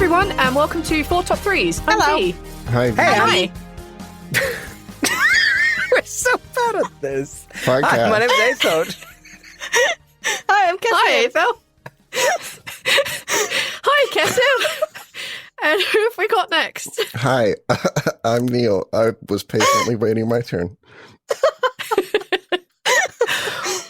everyone, and welcome to 4 Top 3s. I'm Hello. Dee. Hi. Hi. We're so bad at this. Podcast. Hi, my name is Asod. Hi, I'm Cassie. Hi, Ethel. Hi, Kessil. And who have we got next? Hi, I'm Neil. I was patiently waiting my turn.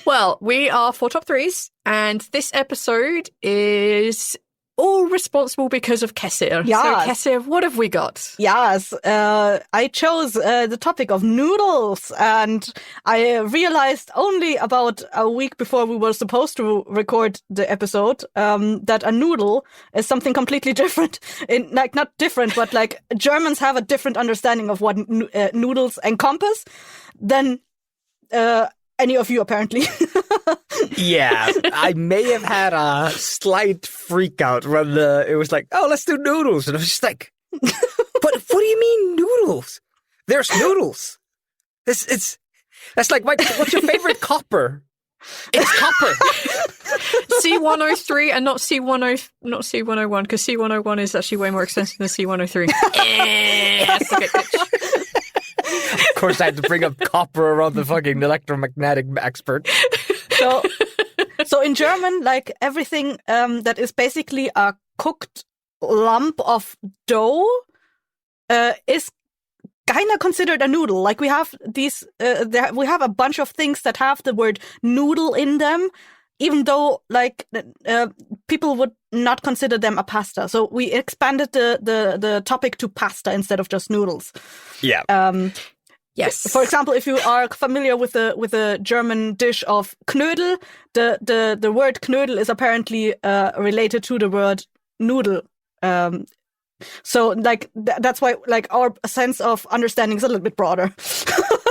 Well, we are 4 Top 3s, and this episode is all responsible because of Kessil. Yes. So, Kessil, what have we got? Yes, I chose the topic of noodles, and I realized only about a week before we were supposed to record the episode that a noodle is something completely different. Not different, but like Germans have a different understanding of what noodles encompass than any of you, apparently. Yeah, I may have had a slight freak out when it was like, oh, let's do noodles. And I was just like, but what do you mean noodles? There's noodles. That's like, what's your favorite copper? It's copper. C103 and not C101, because C101 is actually way more expensive than C103. That's a good pitch. Of course, I had to bring up copper around the fucking electromagnetic expert. So in German, like everything that is basically a cooked lump of dough is kind of considered a noodle. Like we have these, we have a bunch of things that have the word noodle in them, even though like people would not consider them a pasta. So we expanded the topic to pasta instead of just noodles. Yeah. Yes. For example, if you are familiar with the German dish of Knödel, the word Knödel is apparently related to the word noodle. So like that's why like our sense of understanding is a little bit broader.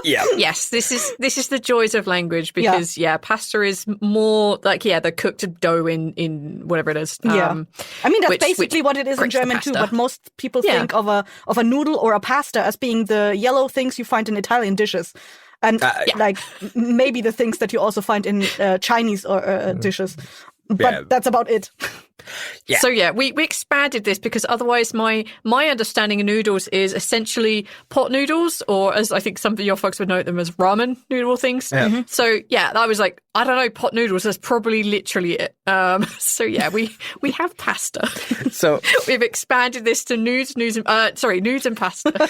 Yeah. Yes, this is the joys of language, because pasta is more like the cooked dough in whatever it is. I mean that's basically what it is in German too. But most people think of a noodle or a pasta as being the yellow things you find in Italian dishes, and like maybe the things that you also find in Chinese or dishes. But that's about it. Yeah. So we expanded this because otherwise my understanding of noodles is essentially pot noodles, or as I think some of your folks would know them as ramen noodle things. Yeah. Mm-hmm. So I was like, I don't know, pot noodles, that's probably literally it. So we have pasta. So we've expanded this to nudes and pasta.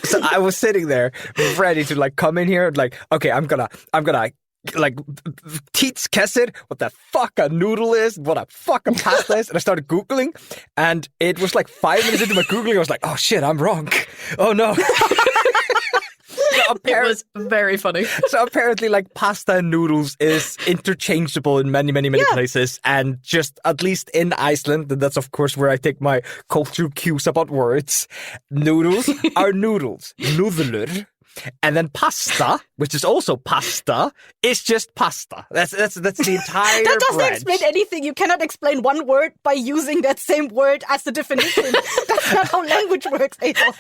So I was sitting there ready to like come in here like, okay, I'm gonna like teach Kessid what the fuck a noodle is, what a fucking pasta is, and I started Googling, and it was like 5 minutes into my Googling, I was like, oh shit, I'm wrong. Oh no. It was very funny. So apparently like pasta and noodles is interchangeable in many places, and just at least in Iceland, and that's of course where I take my cultural cues about words, noodles are noodles, noodler. And then pasta, which is also pasta, is just pasta. That's the entire That doesn't branch. explain anything. You cannot explain one word by using that same word as the definition. That's not how language works, Adolf.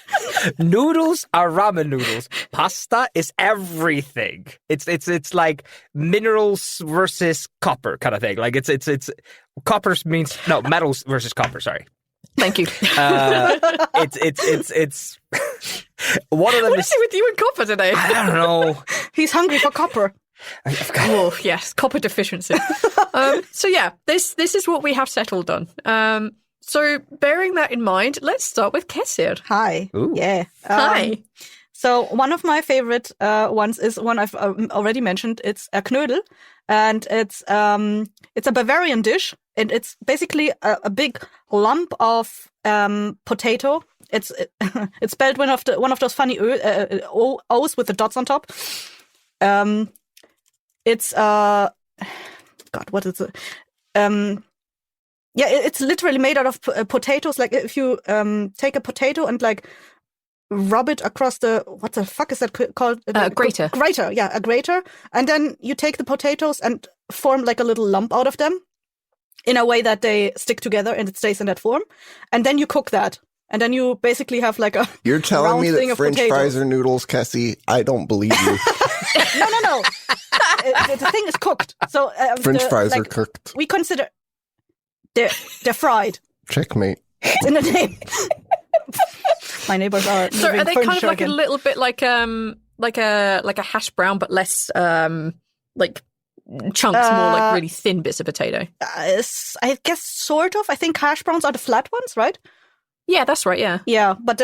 Noodles are ramen noodles. Pasta is everything. It's like minerals versus copper kind of thing. Like it's coppers means metals versus copper. Sorry. Thank you. It's one of them. What is it with you and copper today? I don't know. He's hungry for copper. Oh yes, copper deficiency. This is what we have settled on. So bearing that in mind, let's start with Kessil. Hi. Ooh. Yeah. Hi. So one of my favorite ones is one I've already mentioned. It's a Knödel, and it's a Bavarian dish, and it's basically a big lump of potato. It's spelled one of those funny O's with the dots on top. It's God, what is it? It's literally made out of potatoes. Like if you take a potato and like rub it across what the fuck is that called? Grater. Grater, yeah, a grater. And then you take the potatoes and form like a little lump out of them in a way that they stick together and it stays in that form. And then you cook that. And then you basically have like a You're telling me that French potatoes. fries are noodles, Cassie? I don't believe you. No. The thing is cooked. So French fries are cooked. We consider they're fried. Checkmate. It's in the name. My neighbors are. So are they kind of like again. a little bit like a hash brown, but less like chunks, more like really thin bits of potato? I guess sort of. I think hash browns are the flat ones, right? Yeah, that's right. Yeah. Yeah, but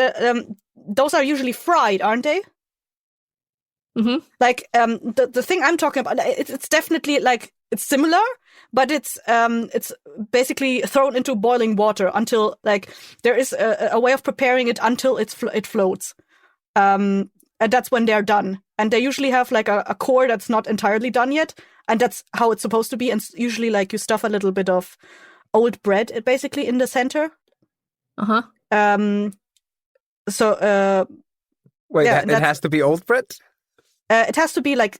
those are usually fried, aren't they? Mm-hmm. Like the thing I'm talking about, it's definitely like it's similar, but it's basically thrown into boiling water until like there is a way of preparing it until it floats, and that's when they're done. And they usually have like a core that's not entirely done yet, and that's how it's supposed to be. And usually like you stuff a little bit of old bread basically in the center. Uh-huh. So Wait, yeah, it has to be old bread? it has to be like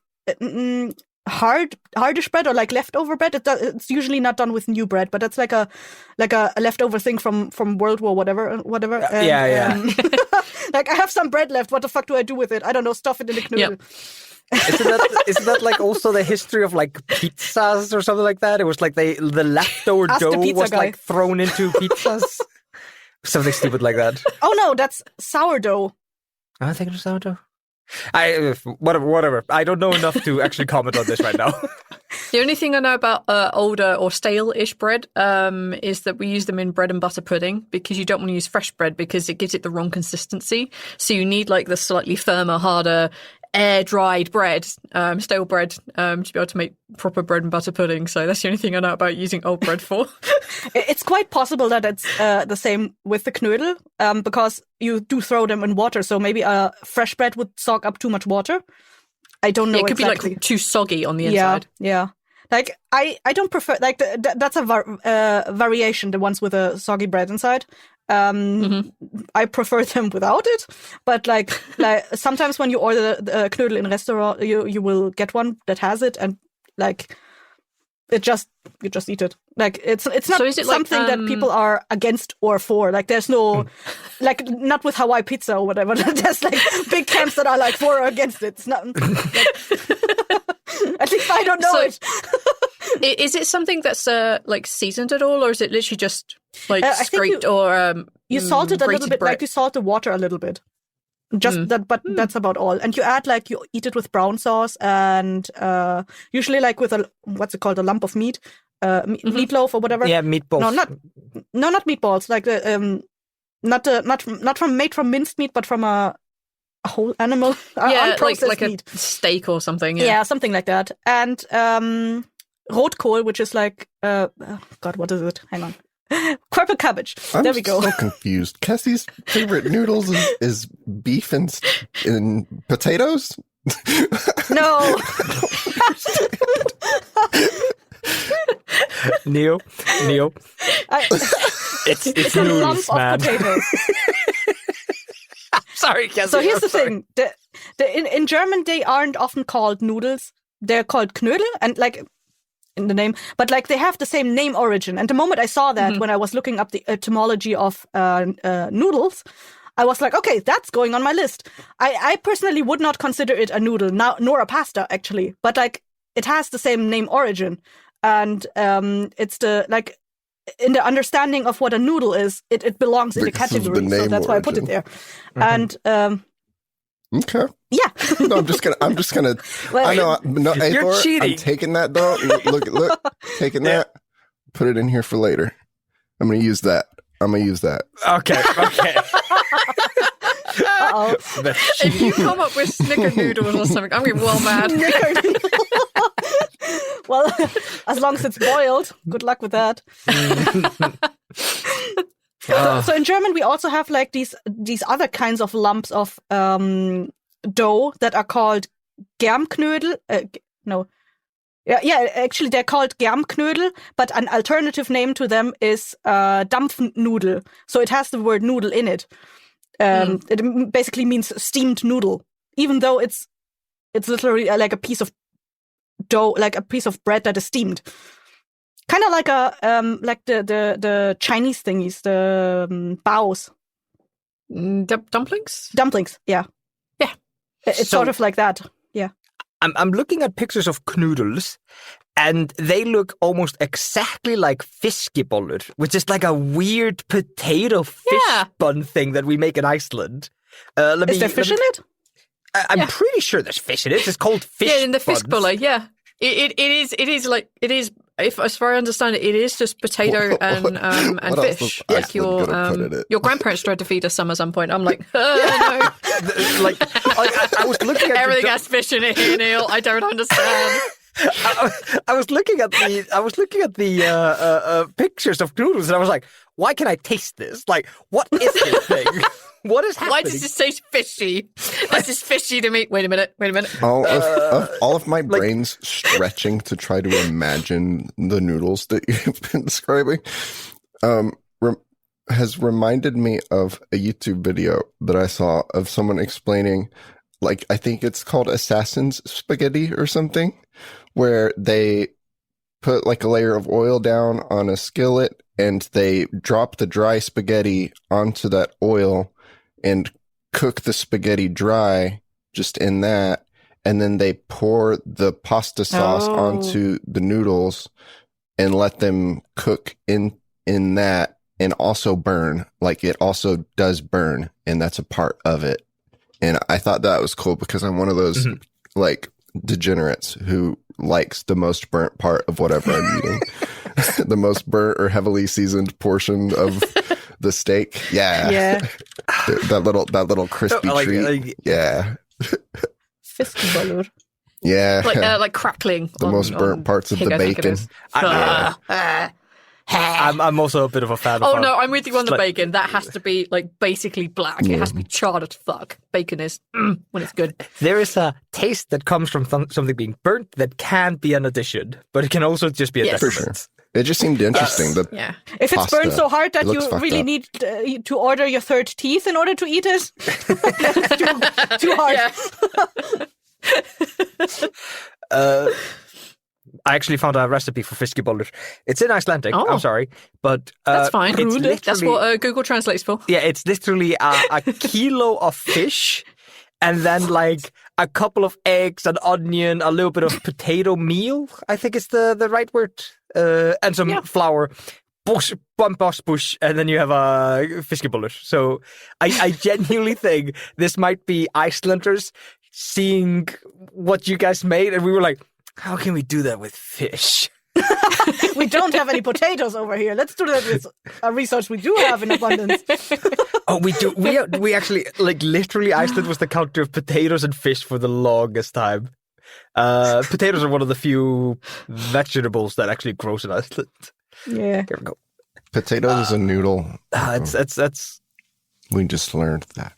hardish bread or like leftover bread. It's usually not done with new bread, but that's like a leftover thing from World War whatever. And, yeah. Like I have some bread left. What the fuck do I do with it? I don't know. Stuff it in the knödel. Yep. Isn't that like also the history of like pizzas or something like that? It was like the leftover Ask the dough pizza was guy. like thrown into pizzas. Something stupid like that. Oh no, that's sourdough. I think it was sourdough. Whatever. I don't know enough to actually comment on this right now. The only thing I know about older or stale-ish bread is that we use them in bread and butter pudding because you don't want to use fresh bread because it gives it the wrong consistency. So you need like the slightly firmer, harder, air-dried bread, stale bread, to be able to make proper bread and butter pudding. So that's the only thing I know about using old bread for. It's quite possible that it's the same with the knödel because you do throw them in water. So maybe fresh bread would soak up too much water. I don't know. It could exactly. be like too soggy on the inside. Yeah. Like I don't prefer like that's a variation. The ones with a soggy bread inside. I prefer them without it, but like sometimes when you order the knödel in a restaurant, you will get one that has it, and like you just eat it. Like it's not So is it something like, that people are against or for. Like there's no like not with Hawaii pizza or whatever. There's like big camps that are like for or against it. It's not. At least I don't know it. Is it something that's like seasoned at all, or is it literally just like I think scraped or you salt it a little grated bit, bread? like you salt the water a little bit. Just that, but that's about all. And you add like you eat it with brown sauce and usually like with a what's it called, a lump of meat, meatloaf or whatever. Yeah, meatballs. Not meatballs. Like not made from minced meat, but from a whole animal. Yeah, unprocessed like meat. a steak or something. Yeah, something like that. And rotkohl, which is like God, what is it? Hang on. Purple cabbage. There we go. I'm so confused. Cassie's favorite noodles is beef and potatoes? No. Neo. It's a noodles, lump man. of potatoes. Sorry, Cassie. So here's I'm the sorry. thing. In German, they aren't often called noodles. They're called Knödel, and like in the name, but like they have the same name origin. And the moment I saw that, when I was looking up the etymology of noodles, I was like, okay, that's going on my list. I personally would not consider it a noodle, nor a pasta, actually. But like it has the same name origin. And it's the like in the understanding of what a noodle is, it belongs in the Because of the category. So name that's why I put it origin. there. And Okay. yeah. No, I'm just gonna. Well, I know. No, hey, You're Thor, cheating. I'm taking that though. Look, taking that. Put it in here for later. I'm gonna use that. Okay. Uh-oh. If you come up with snickerdoodles or something, I'm going to be well mad. Well, as long as it's boiled, good luck with that. So in German, we also have like these other kinds of lumps of dough that are called Germknödel. Actually, they're called Germknödel, but an alternative name to them is Dampfnudel. So it has the word noodle in it. It basically means steamed noodle, even though it's literally like a piece of dough, like a piece of bread that is steamed. Kind of like like the Chinese thingies, the baos. Dumplings? Dumplings, yeah. Yeah. It's So- sort of like that, yeah. I'm looking at pictures of noodles, and they look almost exactly like fiskeboller, which is like a weird potato fish bun thing that we make in Iceland. Is there fish in it? I'm pretty sure there's fish in it. It's called fish. Yeah, in the buns. fiskeboller. Yeah, it is. If as far as I understand it, it is just potato and fish. Like your grandparents tried to feed us some at some point. I'm like, no. I was looking at everything has fish in it here, Neil. I don't understand. I was looking at the pictures of noodles, and I was like, why can I taste this? Like, what is this thing? What is happening? Why does this taste fishy? This is fishy to me. Wait a minute. All of my brain's stretching to try to imagine the noodles that you've been describing has reminded me of a YouTube video that I saw of someone explaining, like, I think it's called Assassin's Spaghetti or something, where they put like a layer of oil down on a skillet and they drop the dry spaghetti onto that oil and cook the spaghetti dry just in that, and then they pour the pasta sauce onto the noodles and let them cook in that, and also burn. Like, it also does burn, and that's a part of it. And I thought that was cool because I'm one of those like degenerates who likes the most burnt part of whatever I'm eating. The most burnt or heavily seasoned portion of the steak. Yeah. That little crispy treat. Yeah. Fiskeboller. Yeah. Like crackling. The most burnt parts of the bacon. I'm also a bit of a fan of Oh, no, I'm with you on the bacon. That has to be, like, basically black. It has to be charred as fuck. Bacon is when it's good. There is a taste that comes from something being burnt that can be an addition, but it can also just be a detriment. For sure. It just seemed interesting. If it's burned so hard that you really need to order your third teeth in order to eat it, it's too hard. I actually found a recipe for fiskeboller. It's in Icelandic. I'm sorry, but that's fine. That's what Google translates for. Yeah, it's literally a kilo of fish, and then like a couple of eggs, an onion, a little bit of potato meal. I think it's the right word, and some flour. Bush, and then you have a fiskeboller. So I genuinely think this might be Icelanders seeing what you guys made, and we were like, how can we do that with fish? We don't have any potatoes over here. Let's do that with a resource we do have in abundance. Oh, we do. We actually, like, literally, Iceland was the country of potatoes and fish for the longest time. Potatoes are one of the few vegetables that actually grows in Iceland. Yeah. Here we go. Potato is a noodle. That's. We just learned that.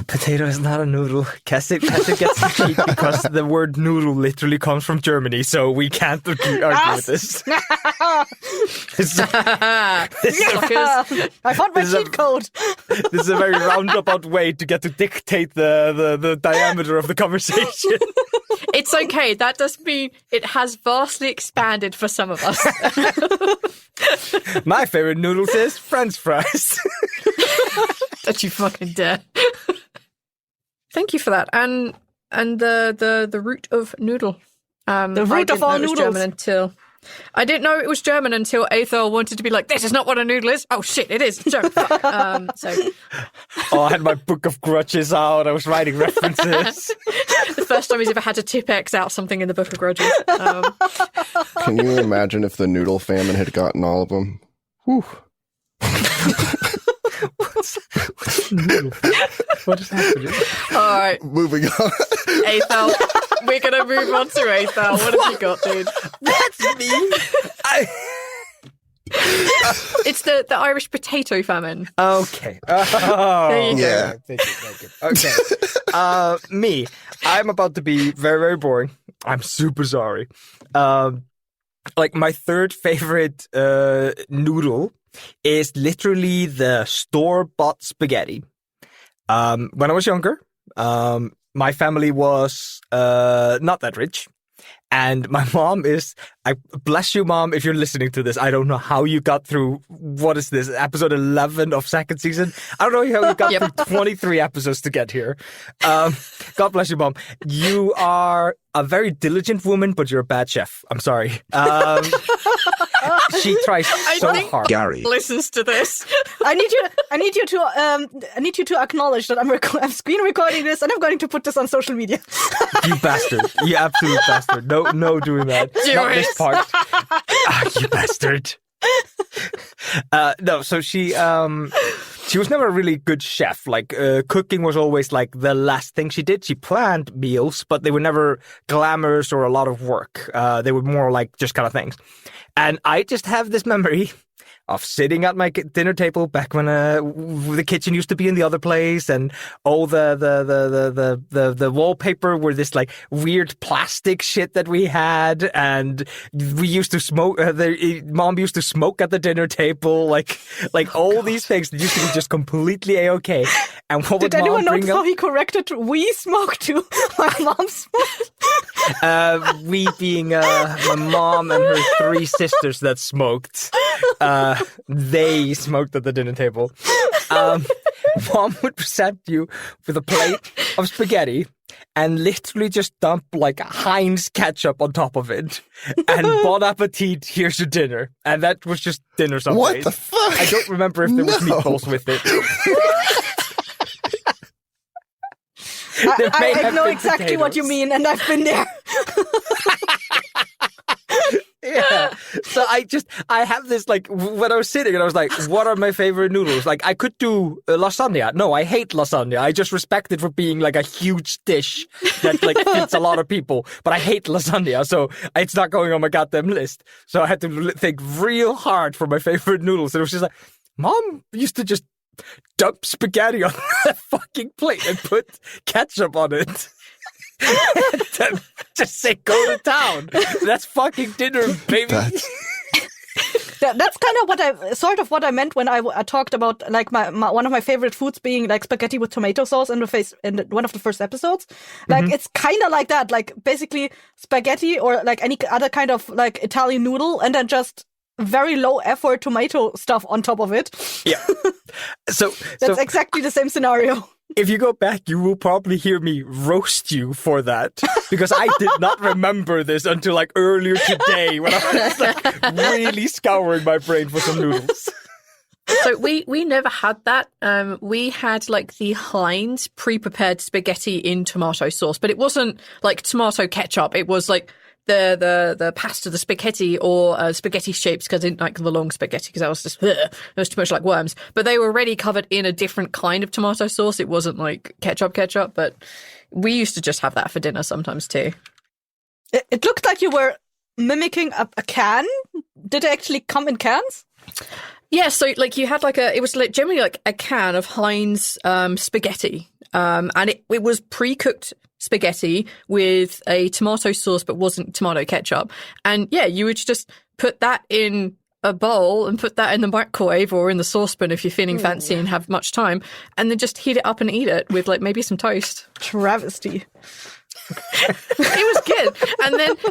Potato is not a noodle. Cassie gets the cheat because the word noodle literally comes from Germany, so we can't argue with this. I found my cheat code. This is a very roundabout way to get to dictate the diameter of the conversation. It's okay. That does mean it has vastly expanded for some of us. My favorite noodles is French fries. Don't you fucking dare. Thank you for that. And the root of noodle. The root of all noodles. I didn't know it was German until Aethel wanted to be like, this is not what a noodle is. Oh shit, it is German. I had my book of Grudges out. I was writing references. The first time he's ever had to Tippex out something in the book of Grudges. Can you imagine if the noodle famine had gotten all of them? Whew. What is happening? All right. Moving on. Aethel. We're going to move on to Aethel. What have you got, dude? That's me. It's the Irish potato famine. Okay. There you go. Yeah. Thank you. Okay. Me. I'm about to be very, very boring. I'm super sorry. Like, my third favorite noodle is literally the store-bought spaghetti. When I was younger, my family was not that rich, And my mom I bless you, Mom, if you're listening to this. I don't know how you got through, what is this, episode 11 of second season? I don't know how you got through 23 episodes to get here. God bless you, Mom. You are a very diligent woman, but you're a bad chef. I'm sorry. She tries so hard. Gary listens to this. I need you to acknowledge that I'm screen recording this and I'm going to put this on social media. You bastard. You absolute bastard. No doing that. Not this part. You bastard. No, so she was never a really good chef. Like, cooking was always like the last thing she did. She planned meals, but they were never glamorous or a lot of work. They were more like just kind of things. And I just have this memory of sitting at my dinner table back when the kitchen used to be in the other place, and all the wallpaper were this like weird plastic shit that we had, and we used to smoke. Mom used to smoke at the dinner table, like all these things that used to be just completely a-okay. And what did would anyone Mom bring notice up? how he corrected we smoke to my mom smoked? We being my mom and her 3 sisters that smoked. They smoked at the dinner table. Mom would present you with a plate of spaghetti and literally just dump like Heinz ketchup on top of it. And bon appetit, here's your dinner. And that was just dinner some What days. the fuck? I don't remember if there was meatballs with it. I know exactly what you mean, and I've been there. Yeah. So I have this, like, when I was sitting and I was like, what are my favorite noodles? Like, I could do lasagna. No, I hate lasagna. I just respect it for being like a huge dish that like fits a lot of people. But I hate lasagna, so it's not going on my goddamn list. So I had to think real hard for my favorite noodles. And it was just like, Mom used to just dump spaghetti on a fucking plate and put ketchup on it. And then just say, go to town. That's fucking dinner, baby. That's kind of what I meant when I talked about like my one of my favorite foods being like spaghetti with tomato sauce in one of the first episodes. Like it's kind of like that, like basically spaghetti or like any other kind of like Italian noodle, and then just very low effort tomato stuff on top of it. Yeah. So that's exactly the same scenario. If you go back, you will probably hear me roast you for that, because I did not remember this until like earlier today when I was like really scouring my brain for some noodles. So we never had that. We had like the Heinz pre-prepared spaghetti in tomato sauce, but it wasn't like tomato ketchup. It was like the pasta, the spaghetti, or spaghetti shapes, because I didn't like the long spaghetti because that was just it was too much like worms. But they were already covered in a different kind of tomato sauce. It wasn't like ketchup, but we used to just have that for dinner sometimes too. It looked like you were mimicking a can. Did it actually come in cans? Yeah, so like you had like it was like generally like a can of Heinz spaghetti, and it was pre-cooked spaghetti with a tomato sauce, but wasn't tomato ketchup. And yeah, you would just put that in a bowl and put that in the microwave or in the saucepan if you're feeling fancy and have much time, and then just heat it up and eat it with like maybe some toast. Travesty. It was good.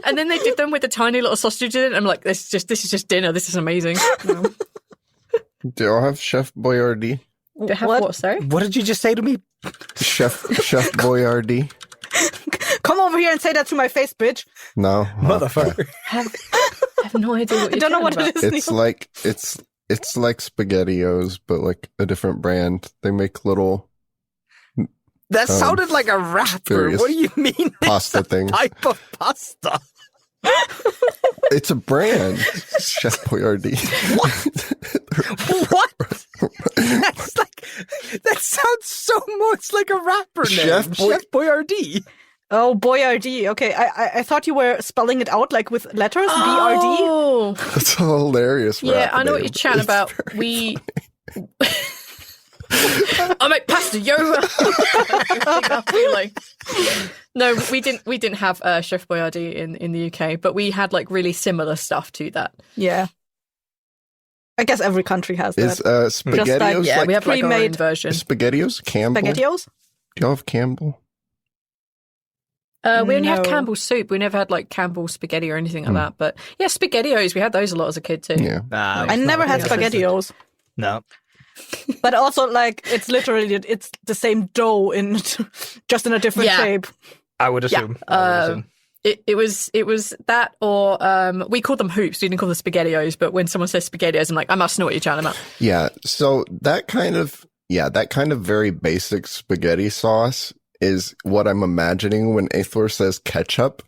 And then they did them with a tiny little sausage in it. I'm like, this is just dinner. This is amazing. No. Do y'all have Chef Boyardee? They have what? Sorry? What did you just say to me? Chef Boyardee? Come over here and say that to my face, bitch. No. Motherfucker. I have no idea what you're I don't know talking what about. it is. It's like it's like SpaghettiOs, but like a different brand. They make little That sounded like a rapper. What do you mean? pasta it's a things. type of pasta. It's a brand. Chef Boyardee. What? That's like, that sounds so much like a rapper name. Chef Boyardee. Oh, Boyardee. Okay, I thought you were spelling it out like with letters. B-R-D. Oh, That's a hilarious. yeah, rap I know what name. you're chatting It's about. very I make pasta, yo. I feel like no, we didn't have Chef Boyardee in the UK, but we had like really similar stuff to that. Yeah. I guess every country has that. Is SpaghettiOs Yeah, like we have like our own pre-made version. SpaghettiOs? Campbell? SpaghettiOs? Do y'all have Campbell? We only had No. Campbell's soup. We never had like Campbell's spaghetti or anything like that. But yeah, SpaghettiOs. We had those a lot as a kid too. Yeah. I never had SpaghettiOs. No. But also, like, it's literally, it's the same dough in just in a different Yeah. shape. I would assume. I would assume. It was that, or we called them hoops. We didn't call them SpaghettiOs. But when someone says SpaghettiOs, I'm like, I must know what you're chatting about. Yeah. So that kind of very basic spaghetti sauce is what I'm imagining when Aethor says ketchup.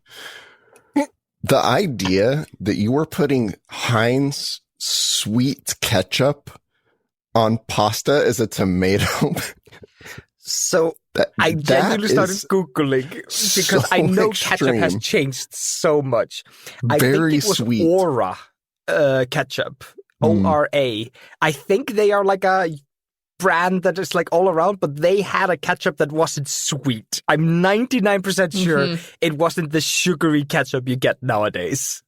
The idea that you were putting Heinz sweet ketchup on pasta as a tomato. So I genuinely started Googling because I know ketchup has changed so much. I Very think it was sweet. Ora ketchup. ORA. I think they are like a brand that is like all around, but they had a ketchup that wasn't sweet. I'm 99% sure it wasn't the sugary ketchup you get nowadays.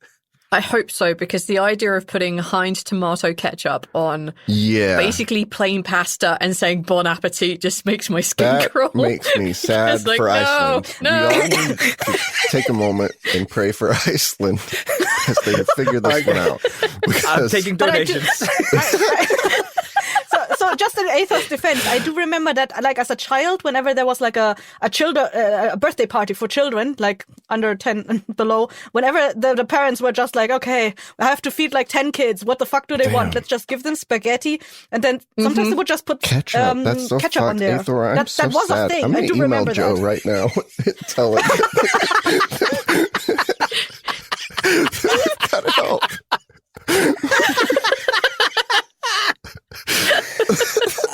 I hope so, because the idea of putting Heinz tomato ketchup on Yeah. basically plain pasta and saying bon appetit just makes my skin That crawl. makes me sad It's like, for no, Iceland. no. We all need to take a moment and pray for Iceland as they figure this one out. I'm Because taking donations. So just in Aethor's defense, I do remember that, like, as a child, whenever there was like a birthday party for children, like under 10 and below, whenever the parents were just like, okay, I have to feed like 10 kids. What the fuck do they want? Let's just give them spaghetti. And then sometimes they would just put ketchup. That's so ketchup on fucked. there. Aethor, I'm that so was sad. a thing. I'm I going do to email remember Joe that. right now. Tell him. Gotta help.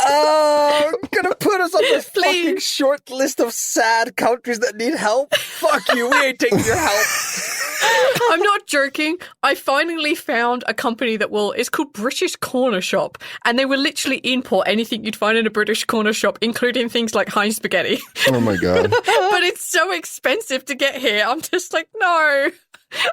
Oh, gonna put us on this fucking short list of sad countries that need help. Fuck you, we ain't taking your help. I'm not joking. I finally found a company that it's called British Corner Shop, and they will literally import anything you'd find in a British corner shop, including things like Heinz spaghetti. Oh my God. But it's so expensive to get here. I'm just like, no.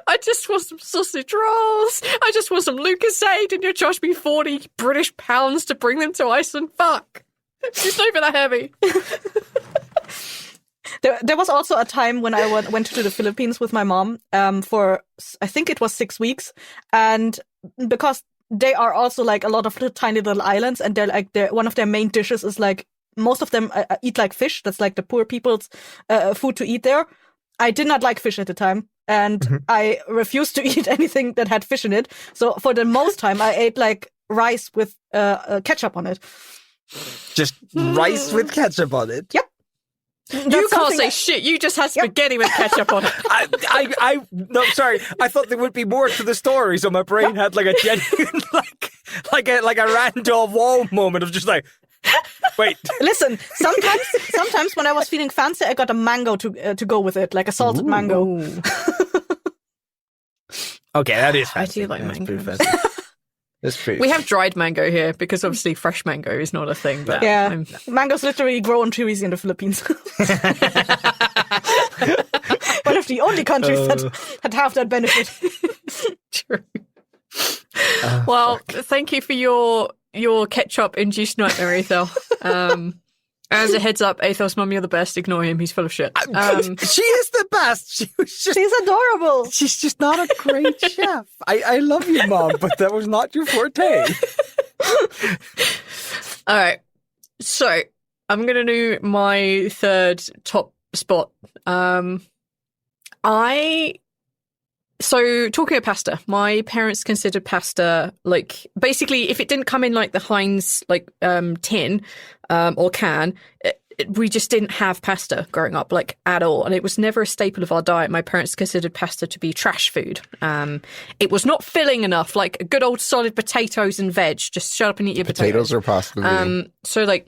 I just want some sausage rolls. I just want some Lucasade, and you charge me 40 British pounds to bring them to Iceland. Fuck. It's not even that heavy. There was also a time when I went to the Philippines with my mom for, I think it was 6 weeks. And because they are also like a lot of tiny little islands, and one of their main dishes is like, most of them eat like fish. That's like the poor people's food to eat there. I did not like fish at the time, and I refused to eat anything that had fish in it. So for the most time, I ate like rice with ketchup on it. Just rice with ketchup on it. Yep. You can't say shit. You just had spaghetti with ketchup on it. No, sorry. I thought there would be more to the story, so my brain had like a genuine, like a random wall moment of just like, wait. Listen, sometimes when I was feeling fancy, I got a mango to go with it, like a salted mango. Okay, that is fancy. I do like That's mango. pretty fancy. That's pretty. We have dried mango here because obviously fresh mango is not a thing. But Yeah, mangoes literally grow on trees in the Philippines. One of the only countries that have that benefit. True. Well, thank you for your ketchup-induced nightmare, Aethel. As a heads up, Aethel's mum, you're the best. Ignore him. He's full of shit. She is the best. She's adorable. She's just not a great chef. I love you, Mom, but that was not your forte. All right. So I'm going to do my third top spot. So talking of pasta, my parents considered pasta like basically if it didn't come in like the Heinz like tin or can, we just didn't have pasta growing up like at all, and it was never a staple of our diet. My parents considered pasta to be trash food. It was not filling enough, like good old solid potatoes and veg. Just shut up and eat your Potatoes or pasta? So like.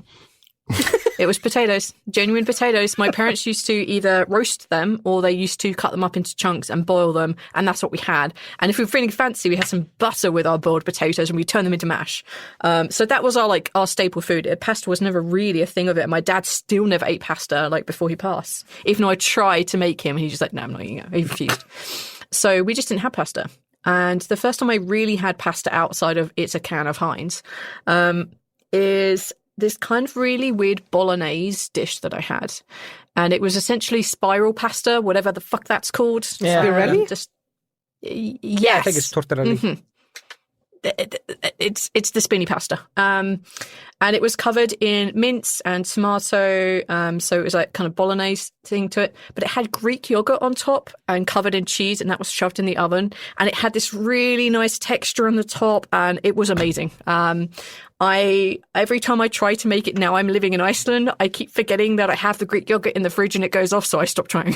It was potatoes, genuine potatoes. My parents used to either roast them or they used to cut them up into chunks and boil them, and that's what we had. And if we were feeling fancy, we had some butter with our boiled potatoes and we turned them into mash. So that was our staple food. Pasta was never really a thing of it. My dad still never ate pasta like before he passed, even though I tried to make him and he just like, no, I'm not eating it. He refused. So we just didn't have pasta. And the first time I really had pasta outside of it's a can of Heinz is this kind of really weird bolognese dish that I had. and it was essentially spiral pasta, whatever the fuck that's called. Yeah. Spirelli? Yes. Yeah, I think it's tortellini. Mhm. It's the spinny pasta. And it was covered in mince and tomato. So it was like kind of bolognese thing to it. But it had Greek yogurt on top and covered in cheese, and that was shoved in the oven. And it had this really nice texture on the top, and it was amazing. Every time I try to make it now, I'm living in Iceland, I keep forgetting that I have the Greek yogurt in the fridge and it goes off, so I stop trying.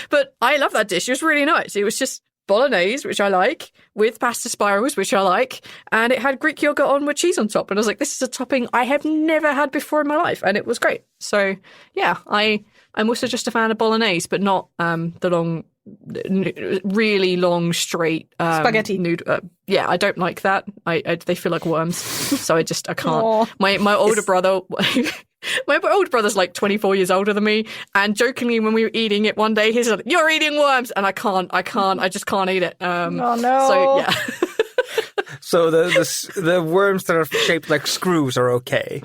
But I love that dish. It was really nice. It was just bolognese, which I like, with pasta spirals, which I like, and it had Greek yogurt on with cheese on top. And I was like, this is a topping I have never had before in my life, and it was great. So yeah, I'm also just a fan of bolognese, but not the long, really long, straight Spaghetti. noodle. Yeah, I don't like that. They feel like worms, so I can't. Aw. My older brother. My older brother's like 24 years older than me, and jokingly when we were eating it one day, he said, "You're eating worms," and I just can't eat it. Oh no! So yeah. So the worms that are shaped like screws are okay,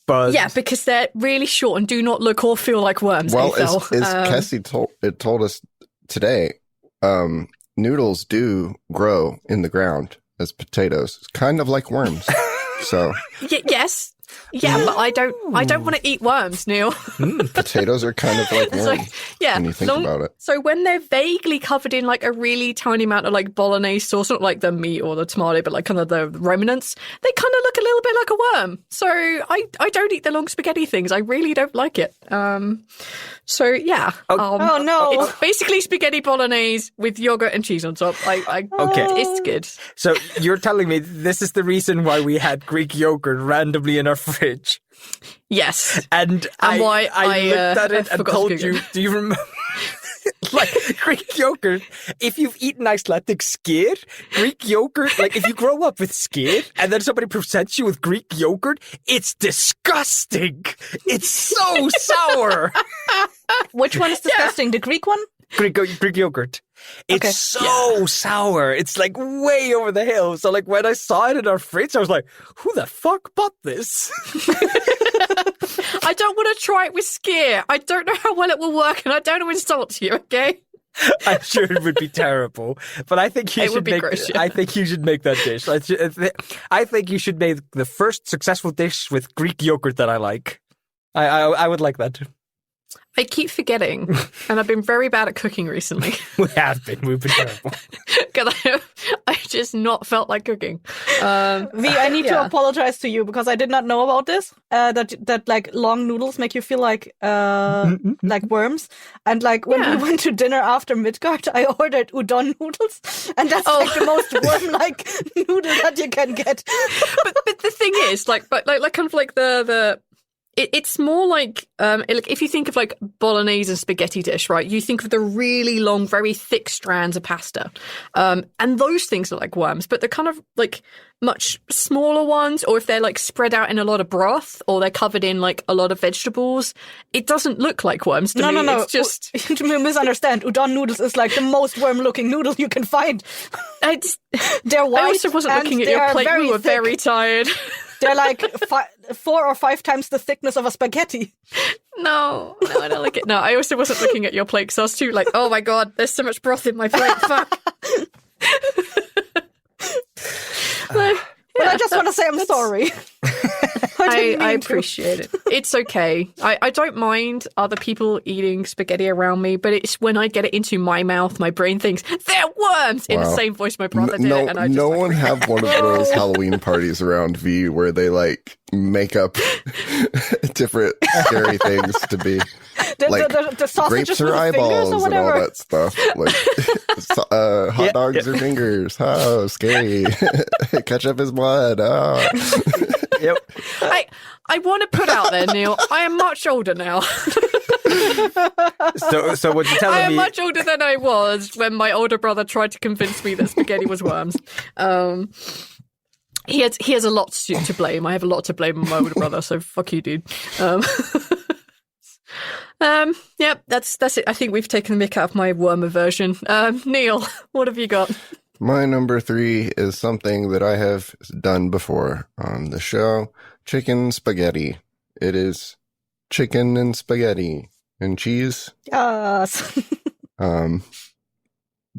but Yeah, because they're really short and do not look or feel like worms. Well, Eiffel. as Cassie told us today, noodles do grow in the ground as potatoes, it's kind of like worms. So Yes. Yeah, but I don't want to eat worms, Neil. potatoes are kind of like worms. So, yeah, when you think about it. So when they're vaguely covered in like a really tiny amount of like bolognese sauce, not like the meat or the tomato, but like kind of the remnants, they kind of look a little bit like a worm. So I don't eat the long spaghetti things. I really don't like it. So yeah. Oh no! It's basically spaghetti bolognese with yogurt and cheese on top. Okay. It's good. So you're telling me this is the reason why we had Greek yogurt randomly in our fridge? Yes. And I looked at it and forgot to told Google you, it. do you remember? Like Greek yogurt, if you've eaten Icelandic skyr, Greek yogurt, like if you grow up with skyr and then somebody presents you with Greek yogurt, it's disgusting. It's so sour. Which one is disgusting? The Greek one? Greek yogurt. It's Okay. so sour. It's like way over the hill. So like when I saw it in our fridge, I was like, who the fuck bought this? I don't want to try it with skyr. I don't know how well it will work, and I don't want to insult you, okay? I'm sure it would be terrible, but I think you It should would be make. gross, yeah. I think you should make that dish. I think you should make the first successful dish with Greek yogurt that I like. I would like that too. I keep forgetting, and I've been very bad at cooking recently. We have been. We've been terrible. Because I just not felt like cooking. V, I need to apologize to you because I did not know about this. That like long noodles make you feel like worms. And like when we went to dinner after Midgard, I ordered udon noodles, and that's like the most worm-like noodle that you can get. But the thing is, like kind of like the. It's more like if you think of like bolognese and spaghetti dish, right? You think of the really long, very thick strands of pasta, and those things are like worms. But they're kind of like much smaller ones, or if they're like spread out in a lot of broth, or they're covered in like a lot of vegetables, it doesn't look like worms to me. No. It's just You misunderstand. Udon noodles is like the most worm-looking noodle you can find. They're white. I also wasn't and looking at they your are plate. We were thick. very tired. They're like 4 or 5 times the thickness of a spaghetti. No, I don't like it. No, I also wasn't looking at your plate because I was too like, oh my god, there's so much broth in my plate. Fuck. But I just want to say I'm sorry. I appreciate it. It's okay. I don't mind other people eating spaghetti around me, but it's when I get it into my mouth, my brain thinks, they're worms! In the same voice my brother did. And I just no one have one of those Halloween parties around V where they like make up different scary things to be like the sausages grapes or with eyeballs fingers or and whatever. all that stuff. Like hot dogs or fingers. Oh, scary. Ketchup is blood. Oh. Yep. I want to put out there, Neil, I am much older now. So what you're telling I am me? much older than I was when my older brother tried to convince me that spaghetti was worms. He has a lot to blame. I have a lot to blame on my older brother, so fuck you, dude. Yeah, that's it. I think we've taken the mick out of my worm aversion. Neil, what have you got? My number 3 is something that I have done before on the show. Chicken spaghetti. It is chicken and spaghetti and cheese. Yes.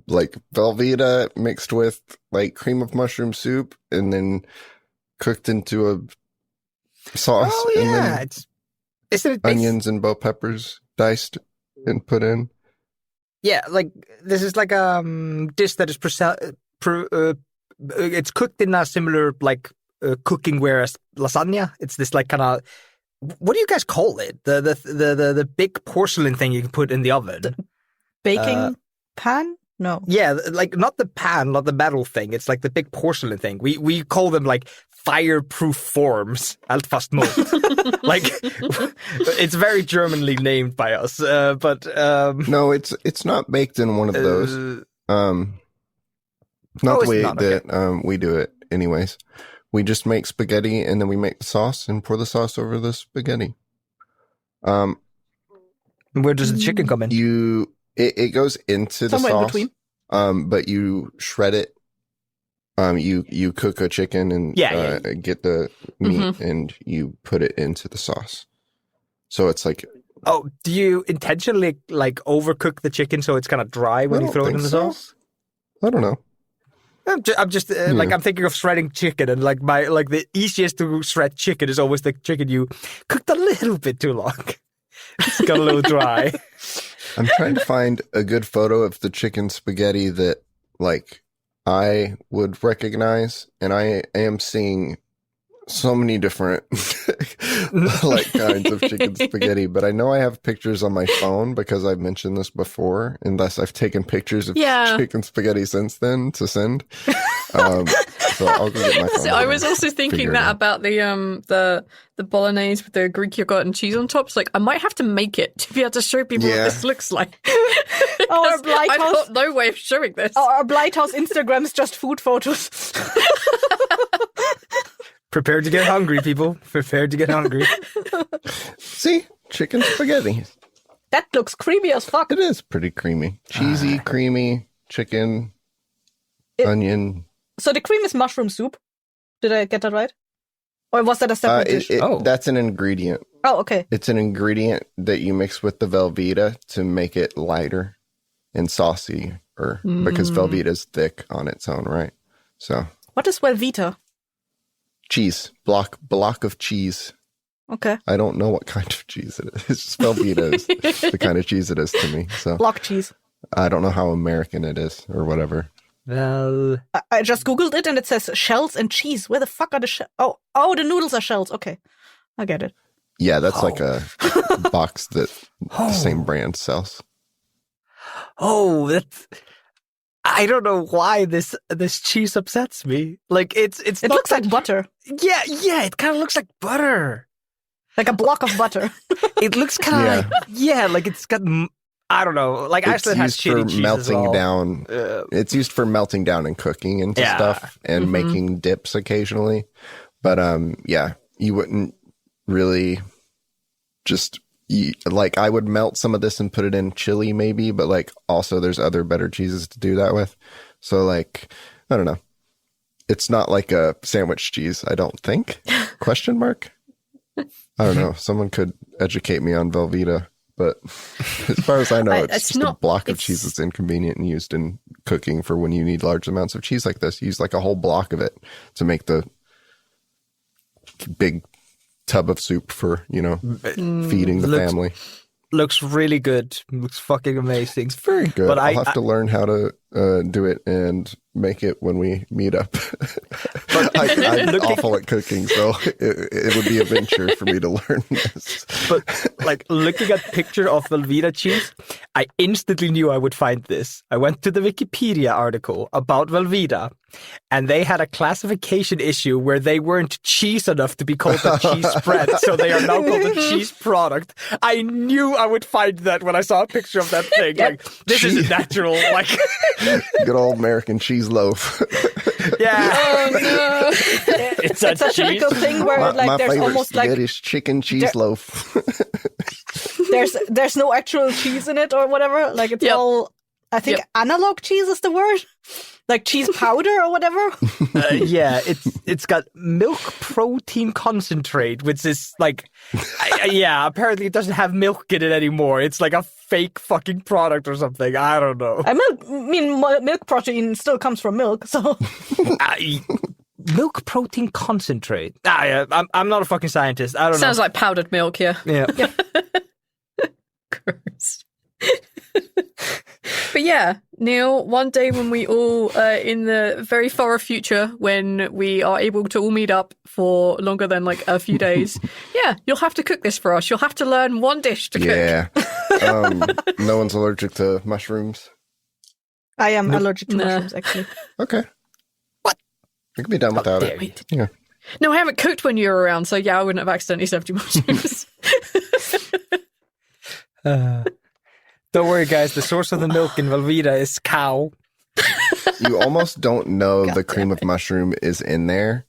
Like Velveeta mixed with like cream of mushroom soup and then cooked into a sauce. Oh and yeah, then isn't it onions and bell peppers diced and put in. Yeah, like this is like a dish that is it's cooked in a similar like cooking as lasagna. It's this like kind of, what do you guys call it? The big porcelain thing you can put in the oven. Baking pan? No. Yeah, like not the pan, not the metal thing. It's like the big porcelain thing. We call them like fireproof forms, altfast mode. Like it's very Germanly named by us, but no, it's not baked in one of those. Not the way that we do it. Anyways, we just make spaghetti and then we make the sauce and pour the sauce over the spaghetti. Where does the chicken come in? It goes into the Somewhere sauce, in between. But you shred it. You cook a chicken and get the meat and you put it into the sauce. So it's like, oh, do you intentionally like overcook the chicken so it's kind of dry when you throw it in the sauce? I don't know. I'm just like, I'm thinking of shredding chicken, and like the easiest to shred chicken is always the chicken you cooked a little bit too long. It's got a little dry. I'm trying to find a good photo of the chicken spaghetti that like I would recognize, and I am seeing so many different like kinds of chicken spaghetti, but I know I have pictures on my phone because I've mentioned this before, unless I've taken pictures of chicken spaghetti since then to send. So I'll go get my phone. I was also thinking that about the bolognese with the Greek yogurt and cheese on top. It's like I might have to make it to be able to show people what this looks like. Our Blighthouse, I've got no way of showing this. Our Blighthouse Instagram is just food photos. Prepare to get hungry, people. Prepare to get hungry. See? Chicken spaghetti. That looks creamy as fuck. It is pretty creamy. Cheesy, creamy, chicken, onion. So the cream is mushroom soup. Did I get that right? Or was that a separate dish? That's an ingredient. Oh, okay. It's an ingredient that you mix with the Velveeta to make it lighter and saucy, because Velveeta is thick on its own, right? So. What is Velveeta? Cheese. Block of cheese. Okay. I don't know what kind of cheese it is. It's just Velveeta is the kind of cheese it is to me. So block cheese. I don't know how American it is or whatever. Well, I just Googled it and it says shells and cheese. Where the fuck are the shells? Oh, the noodles are shells. Okay. I get it. Yeah, that's like a box that the same brand sells. Oh, that's... I don't know why this cheese upsets me. Like it looks like butter. Yeah, it kind of looks like butter. Like a block of butter. It looks kind of like it's got, I don't know. Like Iceland has shitty cheese melting as well. down. It's used for melting down and cooking into stuff and making dips occasionally. But you wouldn't really just like, I would melt some of this and put it in chili maybe, but like also there's other better cheeses to do that with. So like, I don't know. It's not like a sandwich cheese, I don't think. Question mark? I don't know. Someone could educate me on Velveeta, but as far as I know, it's just a block of cheese that's inconvenient and used in cooking for when you need large amounts of cheese like this. You use like a whole block of it to make the big tub of soup for, feeding the family. Looks really good. Looks fucking amazing. It's very good. But I'll have to learn how to do it and make it when we meet up. But I'm awful at cooking, so it would be a venture for me to learn this. But like looking at picture of Velveeta cheese, I instantly knew I would find this. I went to the Wikipedia article about Velveeta, and they had a classification issue where they weren't cheese enough to be called a cheese spread, so they are now called a cheese product. I knew I would find that when I saw a picture of that thing. Like, this isn't natural. Like, good old American cheese loaf. Yeah. Oh no. It's a typical thing where like there's almost like chicken cheese loaf. there's no actual cheese in it or whatever. Like it's all, I think analog cheese is the word. like cheese powder or whatever. Yeah, it's got milk protein concentrate, which is like, apparently it doesn't have milk in it anymore. It's like a fake fucking product or something. I don't know. Milk protein still comes from milk, so. Milk protein concentrate. I'm not a fucking scientist. I don't know. Sounds like powdered milk, yeah. Yeah. Gross. But yeah, Neil, one day when we all, in the very far future, when we are able to all meet up for longer than like a few days, you'll have to cook this for us. You'll have to learn one dish to cook. Yeah. No one's allergic to mushrooms? I am allergic to mushrooms, actually. Okay. What? I can be done without it. Yeah. No, I haven't cooked when you were around, so I wouldn't have accidentally served you mushrooms. Don't worry, guys. The source of the milk in Velveeta is cow. You almost don't know the cream of mushroom is in there.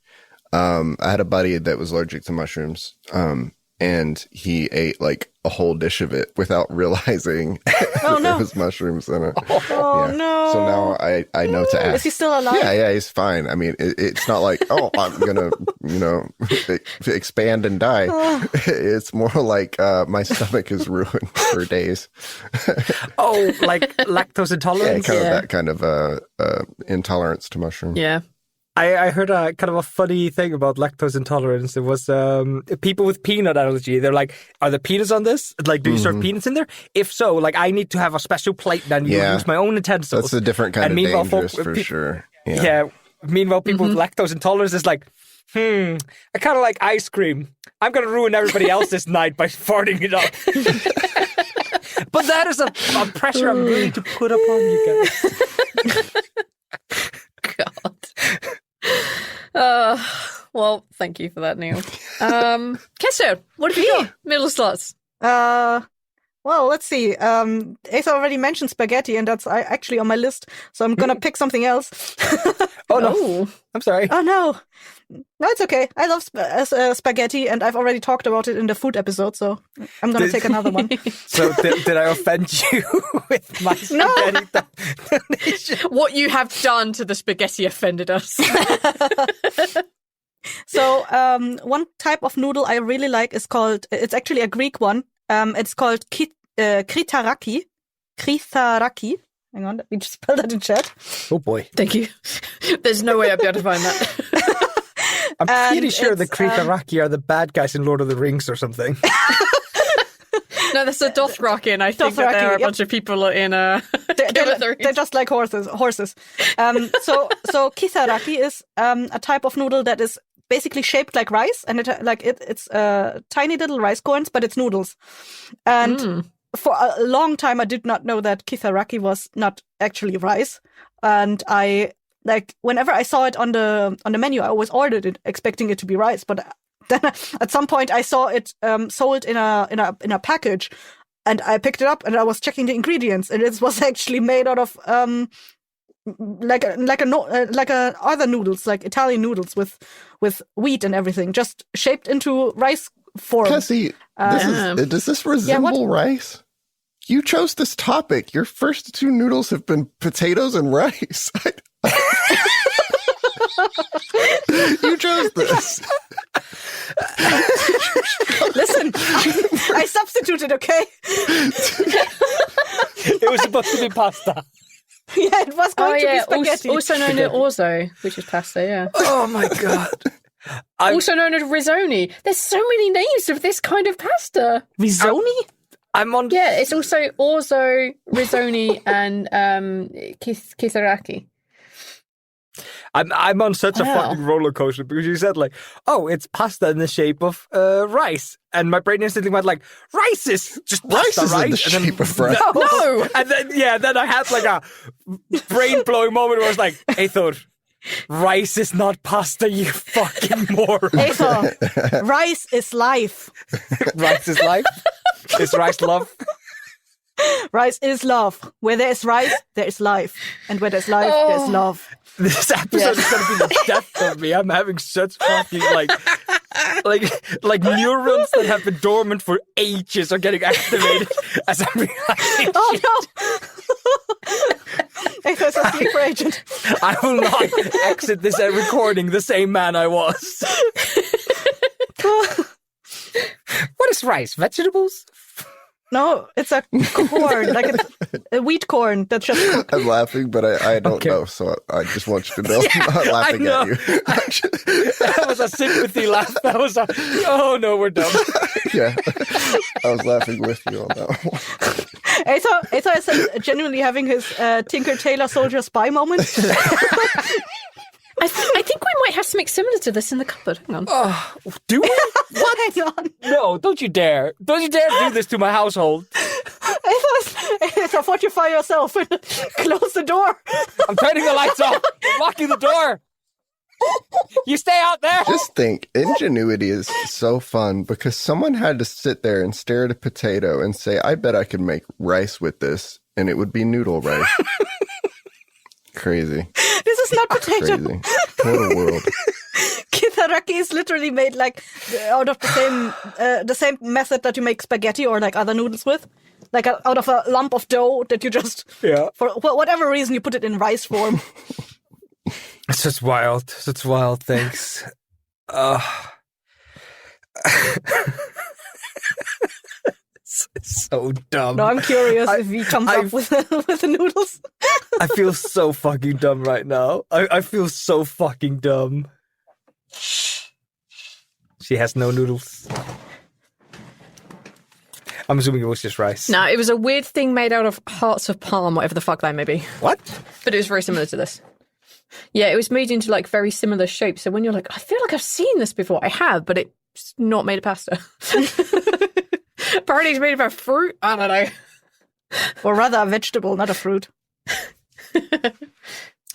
I had a buddy that was allergic to mushrooms, and he ate like a whole dish of it without realizing there was mushrooms in it. Oh no! So now I know to ask. Is he still alive? Yeah, he's fine. I mean, it's not like, oh, I'm gonna, expand and die. It's more like my stomach is ruined for days. Oh, like lactose intolerance? Yeah, that kind of intolerance to mushrooms. Yeah. I heard a kind of a funny thing about lactose intolerance. It was people with peanut allergy. They're like, are there peanuts on this? Like, do you serve peanuts in there? If so, like, I need to have a special plate and use my own utensils. That's a different kind of dangerous for sure. Yeah. Meanwhile, people with lactose intolerance is like, I kind of like ice cream. I'm going to ruin everybody else's night by farting it up. But that is a pressure I'm willing to put upon you guys. God. Well, thank you for that, Neil. Kesso, what have you got? Middle slots. Well, let's see. Asa already mentioned spaghetti, and that's actually on my list, so I'm gonna pick something else. Oh, no. I'm sorry. Oh, no. No, it's okay. I love spaghetti, and I've already talked about it in the food episode, so I'm gonna take another one. So did I offend you with my spaghetti donation? What you have done to the spaghetti offended us. So, one type of noodle I really like is called, it's actually a Greek one. It's called kritaraki. Kritaraki. Hang on, let me just spell that in chat. Oh boy. Thank you. There's no way I'd be able to find that. I'm pretty sure the Kritaraki are the bad guys in Lord of the Rings or something. No, that's a Dothraki, and I think that there are a bunch of people in they're just like horses. So kisaraki is a type of noodle that is basically shaped like rice, and it's tiny little rice coins, but it's noodles. And for a long time, I did not know that kisaraki was not actually rice, and whenever I saw it on the menu, I always ordered it expecting it to be rice, but then at some point I saw it sold in a package, and I picked it up and I was checking the ingredients, and it was actually made out of like other noodles, like Italian noodles with wheat and everything, just shaped into rice form. Cassie, does this resemble rice? You chose this topic. Your first two noodles have been potatoes and rice. You chose this. Listen, I substituted, okay? It was supposed to be pasta. Yeah, it was going to be spaghetti. Also known as orzo, which is pasta, yeah. Oh my god. Also known as risoni. There's so many names of this kind of pasta. Risoni? Yeah, it's also orzo, risoni, and kisaraki. I'm on such a fucking roller coaster because you said like, oh, it's pasta in the shape of rice, and my brain instantly went like, rice is just pasta, rice right? in the shape of rice. No. And then I had like a brain blowing moment where I was like, Aethor, rice is not pasta, you fucking moron. Aethor, rice is life. Rice is life. Is rice love? Rice is love. Where there is rice, there is life. And where there's life, there's love. This episode is going to be the death of me. I'm having such fucking like neurons that have been dormant for ages are getting activated as I'm realizing. Oh no! Aether's a sleeper agent. I will not exit this recording the same man I was. What is rice? Vegetables? No, it's a corn, like a wheat corn that's just cooked. I'm laughing, but I don't know, so I just want you to know I'm not laughing at you. That was a sympathy laugh. That was a, oh no, we're done. Yeah, I was laughing with you on that one. Aether is genuinely having his Tinker Tailor Soldier Spy moment. I think we might have something similar to this in the cupboard. Hang on. Do we? What? Hang on. No, don't you dare. Don't you dare do this to my household. Aether, fortify yourself and close the door. I'm turning the lights off. Locking the door. You stay out there. Just think, ingenuity is so fun because someone had to sit there and stare at a potato and say, I bet I could make rice with this, and it would be noodle rice. Crazy. This is not potato. Crazy. What a world. Kitharaki is literally made like out of the same method that you make spaghetti or like other noodles with. Like out of a lump of dough that you just, for whatever reason, you put it in rice form. It's just wild. Such wild things. It's so dumb. No, I'm curious if he comes up with the noodles. I feel so fucking dumb right now. I feel so fucking dumb. She has no noodles. I'm assuming it was just rice. No, it was a weird thing made out of hearts of palm, whatever the fuck they may be. What? But it was very similar to this. Yeah, it was made into like very similar shapes. So when you're like, I feel like I've seen this before. I have, but it's not made of pasta. Apparently it's made of a fruit. I don't know. Or rather a vegetable, not a fruit.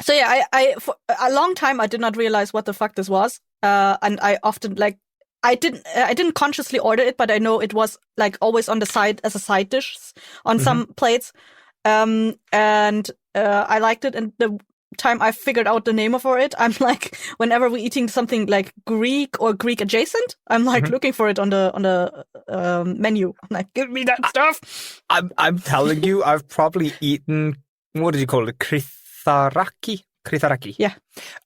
So yeah, I for a long time I did not realize what the fuck this was. And I often I didn't consciously order it, but I know it was like always on the side as a side dish on some plates. And I liked it. And the time I figured out the name for it, I'm like, whenever we're eating something like Greek or Greek adjacent, I'm like looking for it on the menu. I'm like, give me that stuff. I'm telling you, I've probably eaten, what did you call it? Kritharaki? Yeah.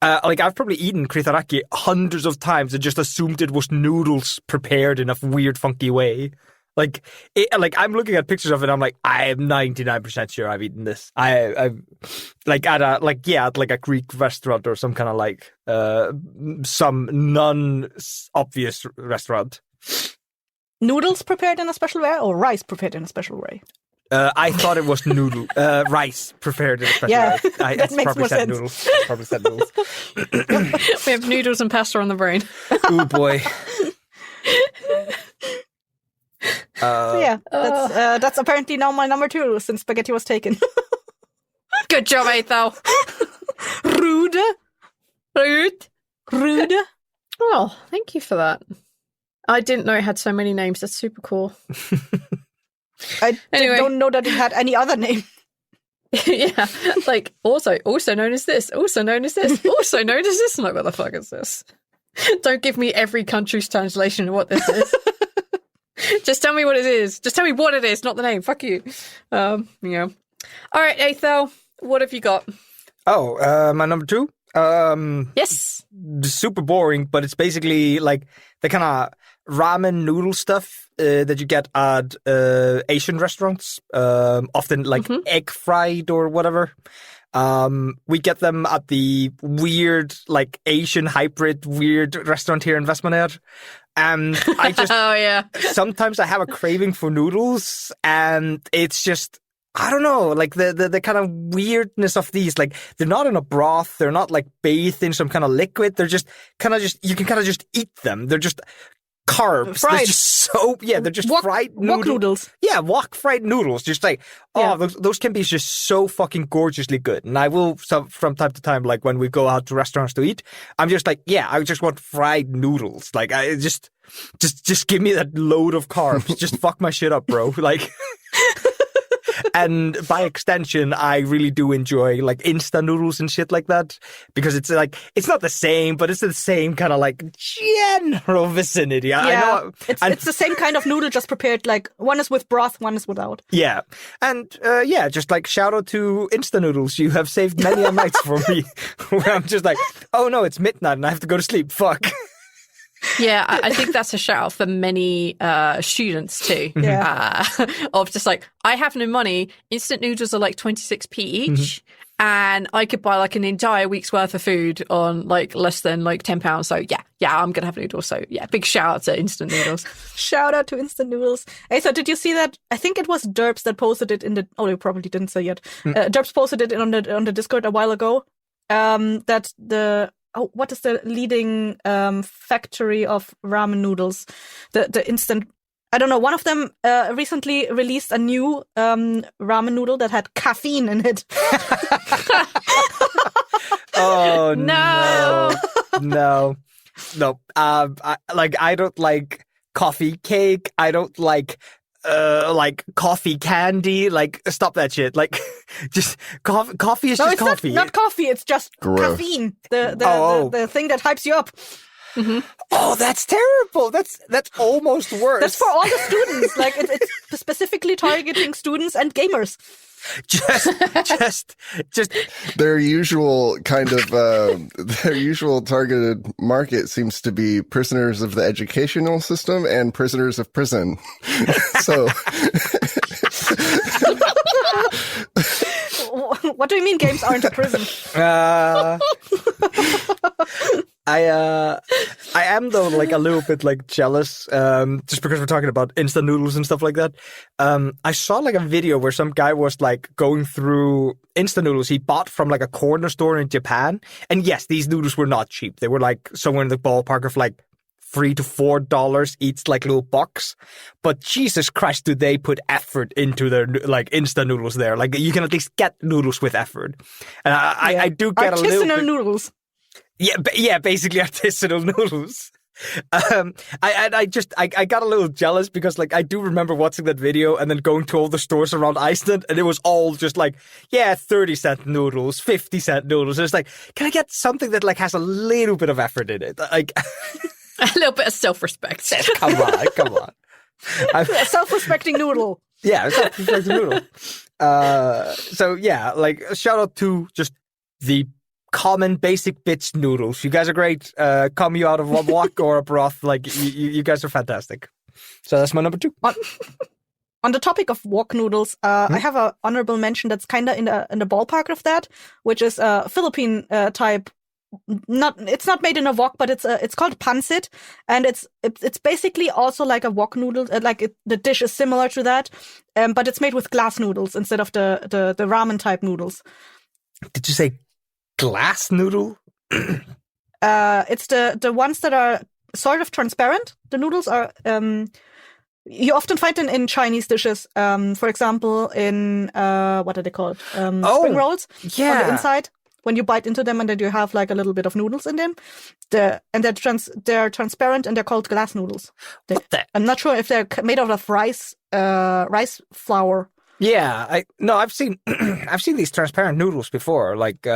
I've probably eaten kritharaki hundreds of times and just assumed it was noodles prepared in a weird, funky way. I'm looking at pictures of it and I'm like, I am 99% sure I've eaten this. I'm at a Greek restaurant or some kind of some non-obvious restaurant. Noodles prepared in a special way or rice prepared in a special way? I thought it was rice prepared in a special way. That makes more sense. Noodles. Probably said noodles. We have noodles and pasta on the brain. Ooh, boy. That's apparently now my number 2 since spaghetti was taken. Good job, Aether. Rude. Oh, thank you for that. I didn't know it had so many names. That's super cool. Don't know that it had any other name. Yeah, also known as this, also known as this, also known as this. I'm like, what the fuck is this? Don't give me every country's translation of what this is. Just tell me what it is. Just tell me what it is, not the name. Fuck you. All right, Aether, what have you got? Oh, my number 2? Yes. Super boring, but it's basically like the kind of ramen noodle stuff that you get at Asian restaurants, often egg fried or whatever. We get them at the weird, Asian hybrid weird restaurant here in Vestmannaeyjar. And I just, oh yeah. Sometimes I have a craving for noodles, and it's just, I don't know, the kind of weirdness of these, they're not in a broth, they're not bathed in some kind of liquid, they're just you can kind of just eat them. They're just carbs. Fried. They're just they're just fried wok noodles. Yeah, wok fried noodles. Just those can be just so fucking gorgeously good. And I will, from time to time, when we go out to restaurants to eat, I'm just I just want fried noodles. I just give me that load of carbs. Just fuck my shit up, bro. And by extension, I really do enjoy like instant noodles and shit like that because it's like it's not the same, but it's the same kind of like general vicinity. I know, it's the same kind of noodle, just prepared like one is with broth, one is without. Yeah, and just like shout out to instant noodles. You have saved many a nights for me, where I'm just like, oh no, it's midnight and I have to go to sleep. Fuck. Yeah, I think that's a shout out for many students too. Yeah. Of just like, I have no money. Instant noodles are like 26p each. And I could buy like an entire week's worth of food on like less than like £10. So yeah, I'm going to have noodles. So yeah, big shout out to instant noodles. Shout out to instant noodles. Hey, so did you see that? I think it was Derps that posted it in the, you probably didn't say yet. Derps posted it on the Discord a while ago. That what is the leading factory of ramen noodles? The instant, I don't know, one of them recently released a new ramen noodle that had caffeine in it. Oh no. I don't like coffee cake. I don't like coffee candy. Like, stop that shit. Like, just coffee is just coffee. Not coffee. It's just caffeine. The thing that hypes you up. Mm-hmm. Oh, that's terrible. That's almost worse. That's for all the students. Like, it's specifically targeting students and gamers. Just their usual kind of their usual targeted market seems to be prisoners of the educational system and prisoners of prison. So what do you mean games aren't a prison? I am though like a little bit like jealous, just because we're talking about instant noodles and stuff like that. I saw like a video where some guy was like going through instant noodles he bought from like a corner store in Japan, and yes, these noodles were not cheap. They were like somewhere in the ballpark of like $3 to $4 each, like little box. But Jesus Christ, do they put effort into their like instant noodles there? Like you can at least get noodles with effort, and I do get a little bit... noodles. Yeah, basically artisanal noodles. I got a little jealous because like I do remember watching that video and then going to all the stores around Iceland, and it was all just like, 30-cent noodles, 50-cent noodles. And it's like, can I get something that like has a little bit of effort in it? Like a little bit of self-respect. Come on. A self-respecting noodle. Yeah, a self-respecting noodle. So yeah, like shout out to just the common basic bitch noodles. You guys are great. Come you out of a wok or a broth. Like you guys are fantastic. So that's my number 2. On the topic of wok noodles, I have an honorable mention that's kind of in the ballpark of that, which is a Philippine type. It's not made in a wok, but it's called pancit, and it's basically also like a wok noodle. The dish is similar to that, but it's made with glass noodles instead of the ramen type noodles. Did you say glass noodle? It's the ones that are sort of transparent. The noodles are you often find them in Chinese dishes. For example, in what are they called? Spring rolls. Yeah. On the inside, when you bite into them, and then you have like a little bit of noodles in them. They're transparent and they're called glass noodles. I'm not sure if they're made out of rice flour. Yeah, I've seen these transparent noodles before. Like,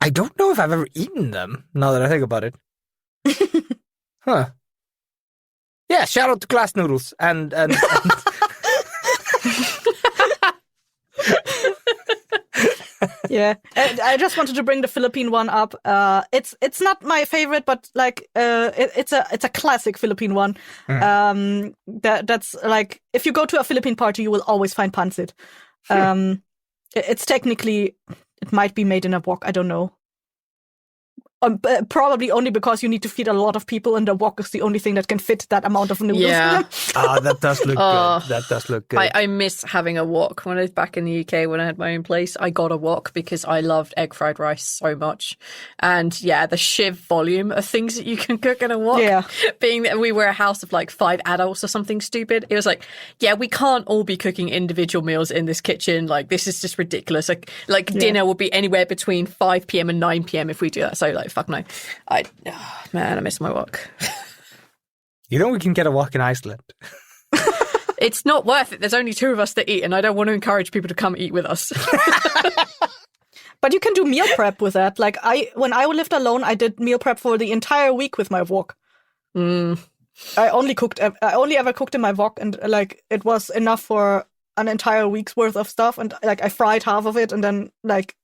I don't know if I've ever eaten them. Now that I think about it, huh? Yeah, shout out to glass noodles and... Yeah, I just wanted to bring the Philippine one up. It's not my favorite, but like it's a classic Philippine one. That's like, if you go to a Philippine party, you will always find pancit. It's technically, it might be made in a wok. I don't know. Probably only because you need to feed a lot of people, and the wok is the only thing that can fit that amount of noodles. Yeah. That does look good. That does look good. I miss having a wok. When I was back in the UK, when I had my own place, I got a wok because I loved egg fried rice so much. And yeah, the sheer volume of things that you can cook in a wok. Yeah. Being that we were a house of like 5 adults or something stupid, it was like, yeah, we can't all be cooking individual meals in this kitchen. Like, this is just ridiculous. Like dinner will be anywhere between 5 p.m. and 9 p.m. if we do that. So like, fuck no. I miss my wok. You know we can get a wok in Iceland. It's not worth it. There's only 2 of us that eat, and I don't want to encourage people to come eat with us. But you can do meal prep with that. Like when I lived alone, I did meal prep for the entire week with my wok. I only ever cooked in my wok, and like it was enough for an entire week's worth of stuff. And like I fried half of it, and then like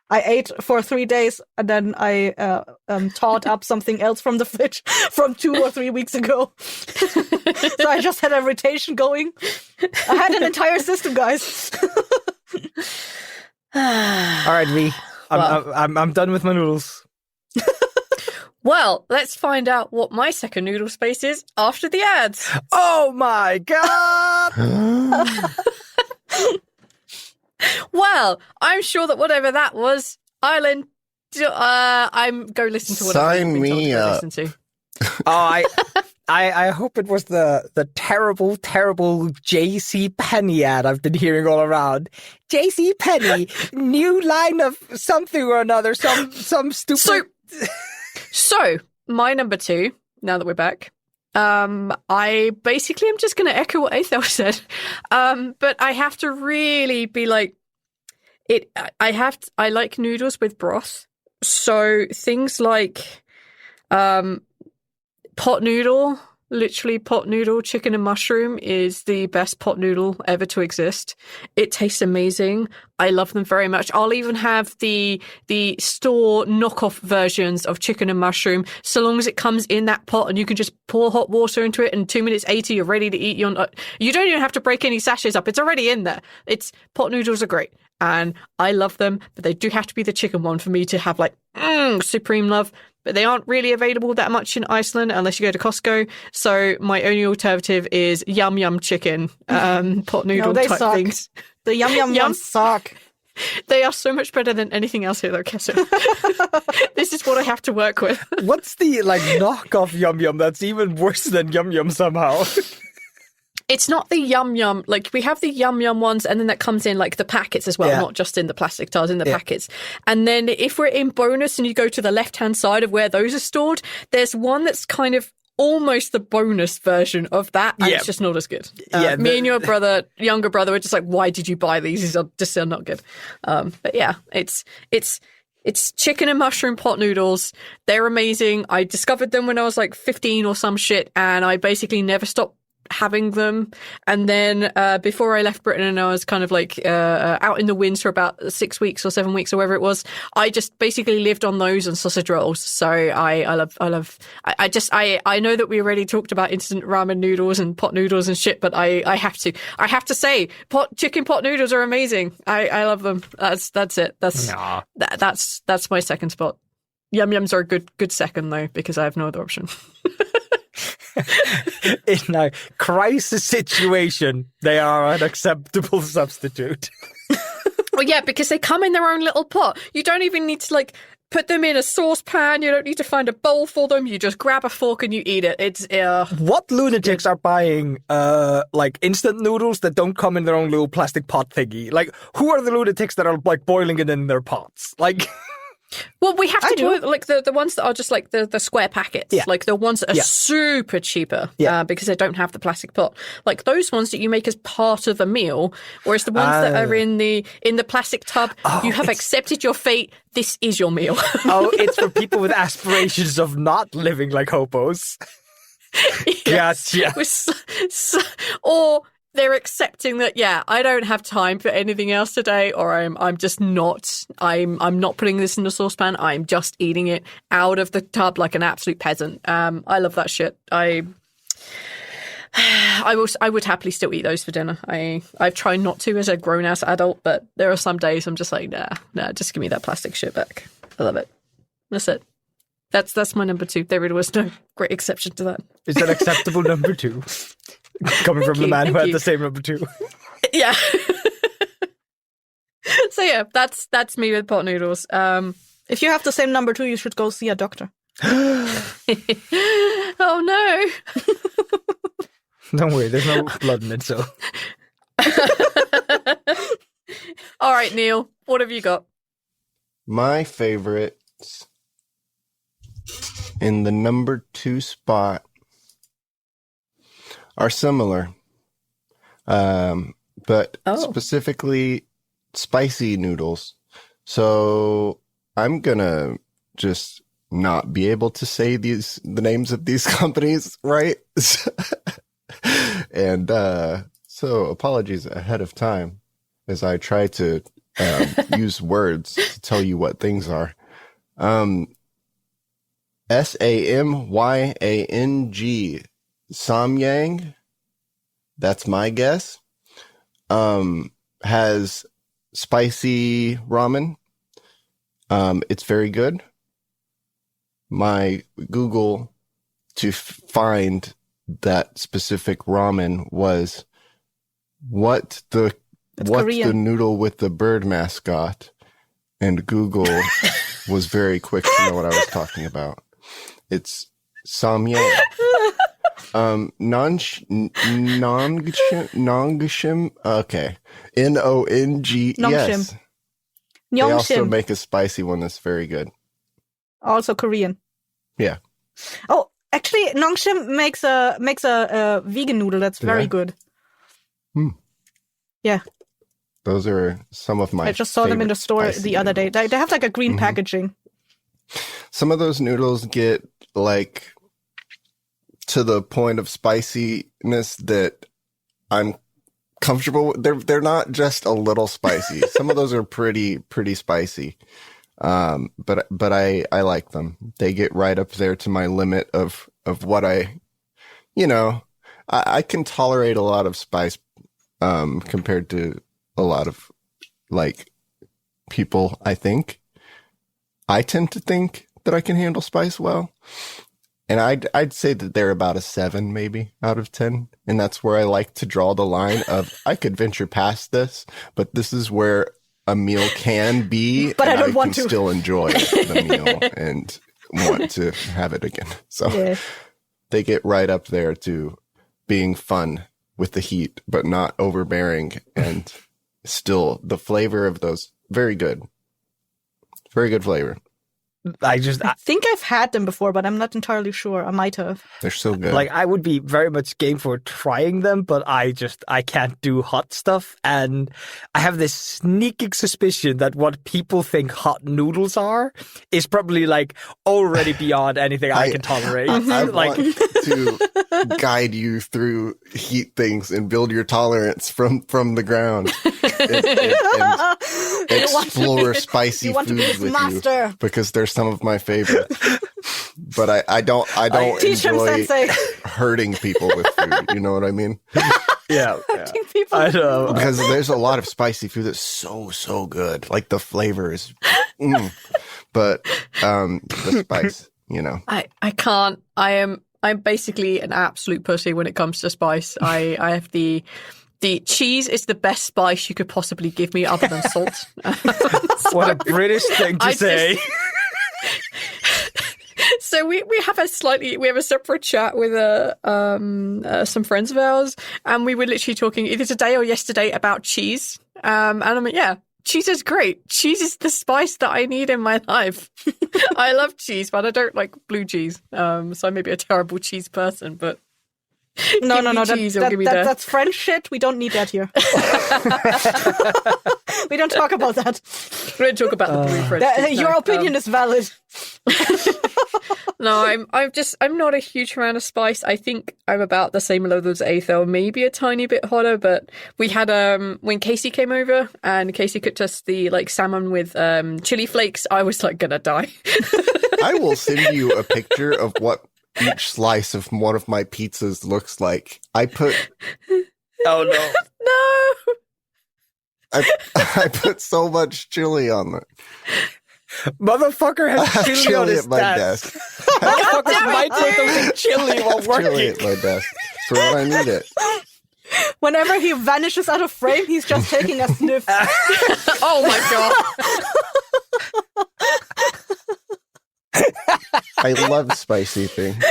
I ate for 3 days, and then I thawed up something else from the fridge from 2 or 3 weeks ago. So I just had a rotation going. I had an entire system, guys. All right, V. I'm done with my noodles. Well, let's find out what my second noodle space is after the ads. Oh my god! Well, I'm sure that whatever that was, Ireland. I'm go listen to what Sign I've been told me to go up. listen to. Oh, I hope it was the terrible JC Penney ad I've been hearing all around. JC Penney, new line of something or another, some stupid. So my number 2. Now that we're back, I basically am just going to echo what Aethel said, but I have to really be like it. I like noodles with broth, so things like pot noodle. Literally, pot noodle, chicken and mushroom is the best pot noodle ever to exist. It tastes amazing. I love them very much. I'll even have the store knockoff versions of chicken and mushroom, so long as it comes in that pot and you can just pour hot water into it and 2 minutes 80, you're ready to eat. You don't even have to break any sachets up. It's already in there. Pot noodles are great. And I love them, but they do have to be the chicken one for me to have like supreme love. But they aren't really available that much in Iceland unless you go to Costco. So my only alternative is yum yum chicken, pot noodle type suck. things. The yum yum ones suck. They are so much better than anything else here, though, Kesser. This is what I have to work with. What's the knockoff yum yum that's even worse than yum yum somehow? It's not the yum yum. Like, we have the yum yum ones, and then that comes in like the packets as well, not just in the plastic tars, in the packets. And then if we're in bonus and you go to the left-hand side of where those are stored, there's one that's kind of almost the bonus version of that, and it's just not as good. Me and your younger brother, were just like, why did you buy these? These are just not good. But yeah, it's chicken and mushroom pot noodles. They're amazing. I discovered them when I was like 15 or some shit, and I basically never stopped having them. And then before I left Britain and I was kind of like out in the winds for about 6 weeks or 7 weeks or whatever it was, I just basically lived on those and sausage rolls. So I know that we already talked about instant ramen noodles and pot noodles and shit, but I have to say chicken pot noodles are amazing. I love them. That's it. That's my second spot. Yum yums are a good second though, because I have no other option. In a crisis situation, they are an acceptable substitute. Well, yeah, because they come in their own little pot. You don't even need to like put them in a saucepan. You don't need to find a bowl for them. You just grab a fork and you eat it. It's what lunatics are buying like instant noodles that don't come in their own little plastic pot thingy? Like, who are the lunatics that are like boiling it in their pots? Like. Well, we have to do like the ones that are just like the square packets, like the ones that are super cheaper because they don't have the plastic pot. Like those ones that you make as part of a meal, whereas the ones that are in the plastic tub, you have accepted your fate. This is your meal. It's for people with aspirations of not living like hobos. Gotcha. Or they're accepting that, I don't have time for anything else today, or I'm just not. I'm not putting this in the saucepan. I'm just eating it out of the tub like an absolute peasant. I love that shit. I would happily still eat those for dinner. I've tried not to as a grown ass adult, but there are some days I'm just like, nah, just give me that plastic shit back. I love it. That's it. That's my number 2. There really was no great exception to that. Is that acceptable number 2? Coming from the man who had the same number 2. Yeah. So yeah, that's me with pot noodles. If you have the same number 2, you should go see a doctor. Oh no. Don't worry, there's no blood in it, so. All right, Neil, what have you got? My favorites in the number 2 spot are similar. But specifically spicy noodles. So I'm gonna just not be able to say the names of these companies, right? And so apologies ahead of time as I try to use words to tell you what things are. Samyang, Samyang, that's my guess, has spicy ramen. It's very good. My Google to find that specific ramen was what's the noodle with the bird mascot, and Google was very quick to know what I was talking about. It's Samyang. Nongshim. Okay. Nong. Yes. They also make a spicy one that's very good. Also Korean. Yeah. Oh, actually, Nongshim makes a vegan noodle that's very good. Yeah. Those are some of my. I just saw them in the store the other day. They have like a green packaging. Some of those noodles get like to the point of spiciness that I'm comfortable with. They're not just a little spicy. Some of those are pretty spicy. But I like them. They get right up there to my limit of what I can tolerate a lot of spice, compared to a lot of like people. I tend to think that I can handle spice well. And I'd say that they're about a 7 maybe out of 10. And that's where I like to draw the line of I could venture past this, but this is where a meal can be, but and I don't want to still enjoy the meal and want to have it again. So they get right up there to being fun with the heat, but not overbearing, and still the flavor of those very good. Very good flavor. I think I've had them before, but I'm not entirely sure. I might have. They're so good. Like, I would be very much game for trying them, but I can't do hot stuff. And I have this sneaking suspicion that what people think hot noodles are is probably like already beyond anything I can tolerate. I want to guide you through heat things and build your tolerance from the ground. And explore spicy foods with you, because they're some of my favorites. But I don't enjoy hurting people with food. You know what I mean? Yeah. Hurting people. I know. Because there's a lot of spicy food that's so good. Like the flavor is, but the spice, I can't. I'm basically an absolute pussy when it comes to spice. I have the cheese is the best spice you could possibly give me other than salt. What a British thing to say. So we have a separate chat with some friends of ours, and we were literally talking either today or yesterday about cheese. And I'm like, yeah, cheese is great. Cheese is the spice that I need in my life. I love cheese, but I don't like blue cheese. So I may be a terrible cheese person, but no. That's French shit. We don't need that here. We don't talk about that. We don't talk about the blue French. Your opinion is valid. No, I'm not a huge fan of spice. I think I'm about the same level as Aethel, maybe a tiny bit hotter. But we had when Casey came over and Casey cooked us the salmon with chili flakes. I was gonna die. I will send you a picture of what each slice of one of my pizzas looks like. I put. Oh no! No. I put so much chili on it. Motherfucker has chili on his at my desk. Motherfucker's microwaving chili while working. Chili at my desk for when I need it. Whenever he vanishes out of frame, he's just taking a sniff. Oh my god. I love spicy things,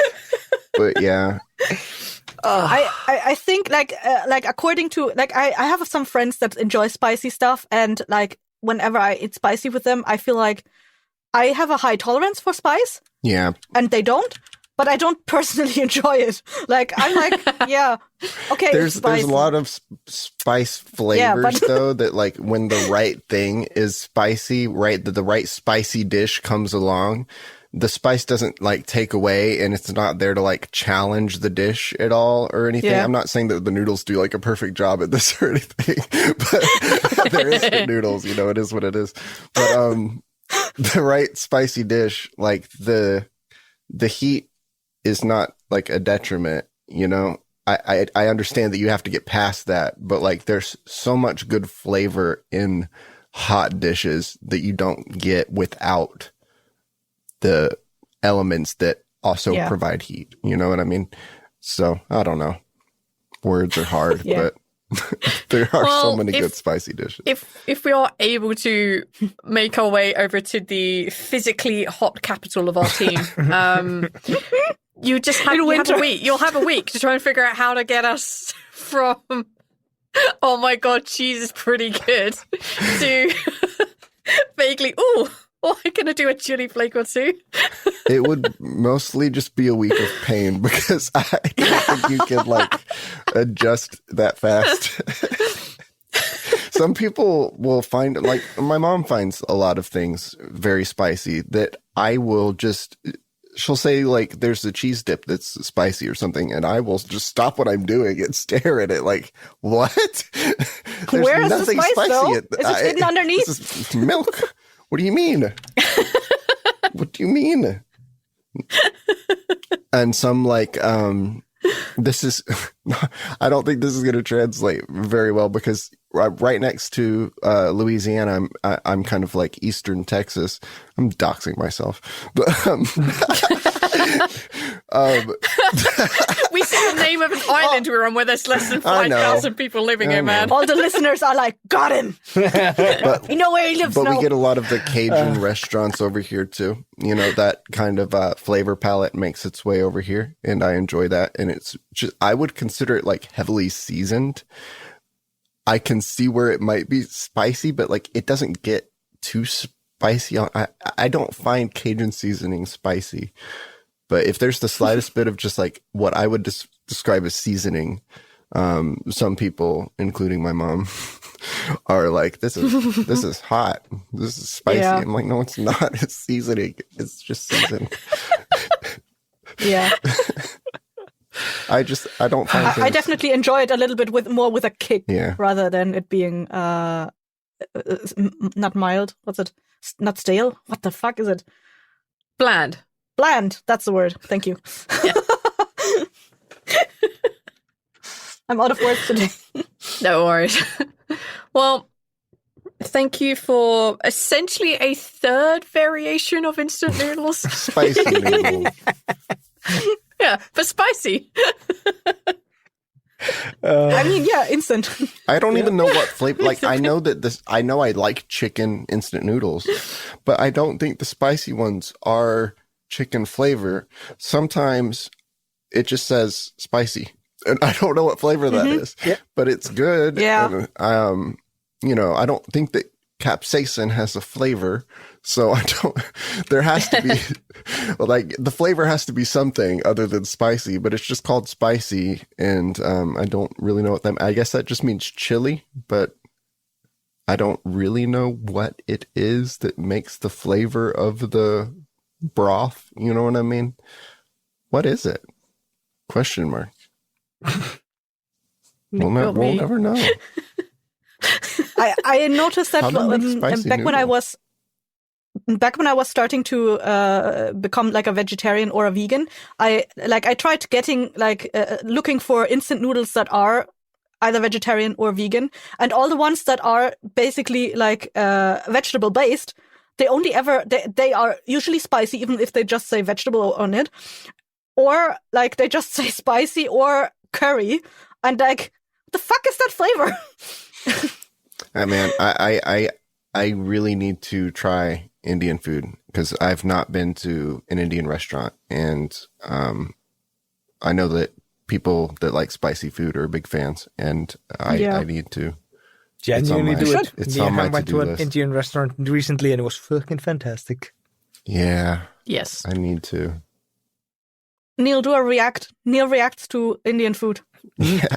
but yeah. I think according to I have some friends that enjoy spicy stuff, and whenever I eat spicy with them, I feel like I have a high tolerance for spice. Yeah. And they don't. but I don't personally enjoy it. Like, I'm like, yeah, okay. There's a lot of spice flavors but though that like when the right thing is spicy, right, the right spicy dish comes along, the spice doesn't like take away, and it's not there to like challenge the dish at all or anything. Yeah. I'm not saying that the noodles do like a perfect job at this or anything, but there is the noodles, you know, it is what it is. But the right spicy dish, like the heat is not like a detriment, you know. I understand that you have to get past that, but like there's so much good flavor in hot dishes that you don't get without the elements that also provide heat. You know what I mean? So I don't know. Words are hard, but there are so many good spicy dishes. If we are able to make our way over to the physically hot capital of our team, you just have a week. You'll have a week to try and figure out how to get us from, oh my god, cheese is pretty good, to vaguely, I'm going to do a chili flake or two. It would mostly just be a week of pain because I don't think you can like adjust that fast. Some people will find, like my mom finds a lot of things very spicy that I will just, she'll say like there's a cheese dip that's spicy or something, and I will just stop what I'm doing and stare at it like, what? Where is the spice though? Is it hidden underneath? This is milk. What do you mean? What do you mean? And some like, this is, I don't think this is going to translate very well because right next to Louisiana, I'm kind of like Eastern Texas. I'm doxing myself, but we see the name of an island we're on where there's less than 5,000 people living in, man. All the listeners are like, got him. But, we know where he lives but now. we get a lot of the Cajun restaurants over here too. You know, that kind of flavor palette makes its way over here, and I enjoy that. And it's just, I would consider it like heavily seasoned. I can see where it might be spicy, but like it doesn't get too spicy. I don't find Cajun seasoning spicy. But if there's the slightest bit of just like what I would describe as seasoning, some people, including my mom, are like, this is hot. This is spicy. Yeah. I'm like, no, it's not. It's seasoning. It's just seasoning. Yeah. I don't find I definitely enjoy it a little bit with a kick, rather than it being not mild. What's it? Not stale? What the fuck is it? Bland. Bland. That's the word. Thank you. Yeah. I'm out of words today. No worries. Well, thank you for essentially a third variation of instant noodles. Spicy noodles. Yeah, but spicy. I mean, yeah, instant. I don't even know what flavor. Like, I know I like chicken instant noodles, but I don't think the spicy ones are chicken flavor. Sometimes it just says spicy, and I don't know what flavor that is, but it's good. Yeah. And, you know, I don't think that capsaicin has a flavor, so there has to be, like, the flavor has to be something other than spicy, but it's just called spicy, and I don't really know what I guess that just means chili, but I don't really know what it is that makes the flavor of the broth, you know what I mean? What is it? Question mark. We'll never know. I noticed that back when I was starting to become like a vegetarian or a vegan, I tried getting looking for instant noodles that are either vegetarian or vegan, and all the ones that are basically like vegetable based, they are usually spicy, even if they just say vegetable on it, or like they just say spicy or curry, and like, what the fuck is that flavor? Man, I really need to try Indian food because I've not been to an Indian restaurant, and I know that people that like spicy food are big fans, and I need to. Genuinely do it. It's on my to-do list. I went to an Indian restaurant recently, and it was fucking fantastic. Yeah. Yes. I need to. Neil, do a react. Neil reacts to Indian food Yeah.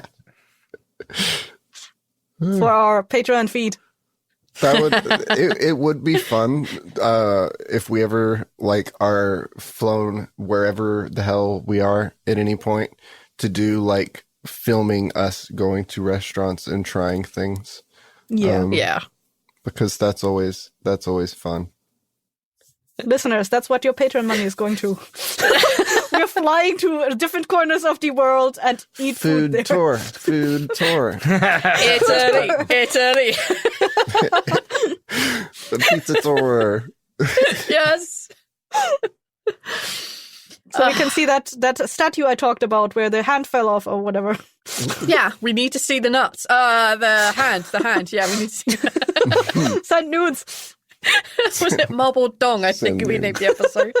for our Patreon feed. That would it would be fun if we ever like are flown wherever the hell we are at any point to do like filming us going to restaurants and trying things. Yeah. Because that's always fun. Listeners, that's what your Patreon money is going to. We're flying to different corners of the world and eat food there. Food tour. Italy. The pizza tour. Yes. So we can see that statue I talked about where the hand fell off or whatever. Yeah, we need to see the nuts. The hand. Yeah, we need to see that. Send nudes. Was it Marble Dong? I think we named the episode.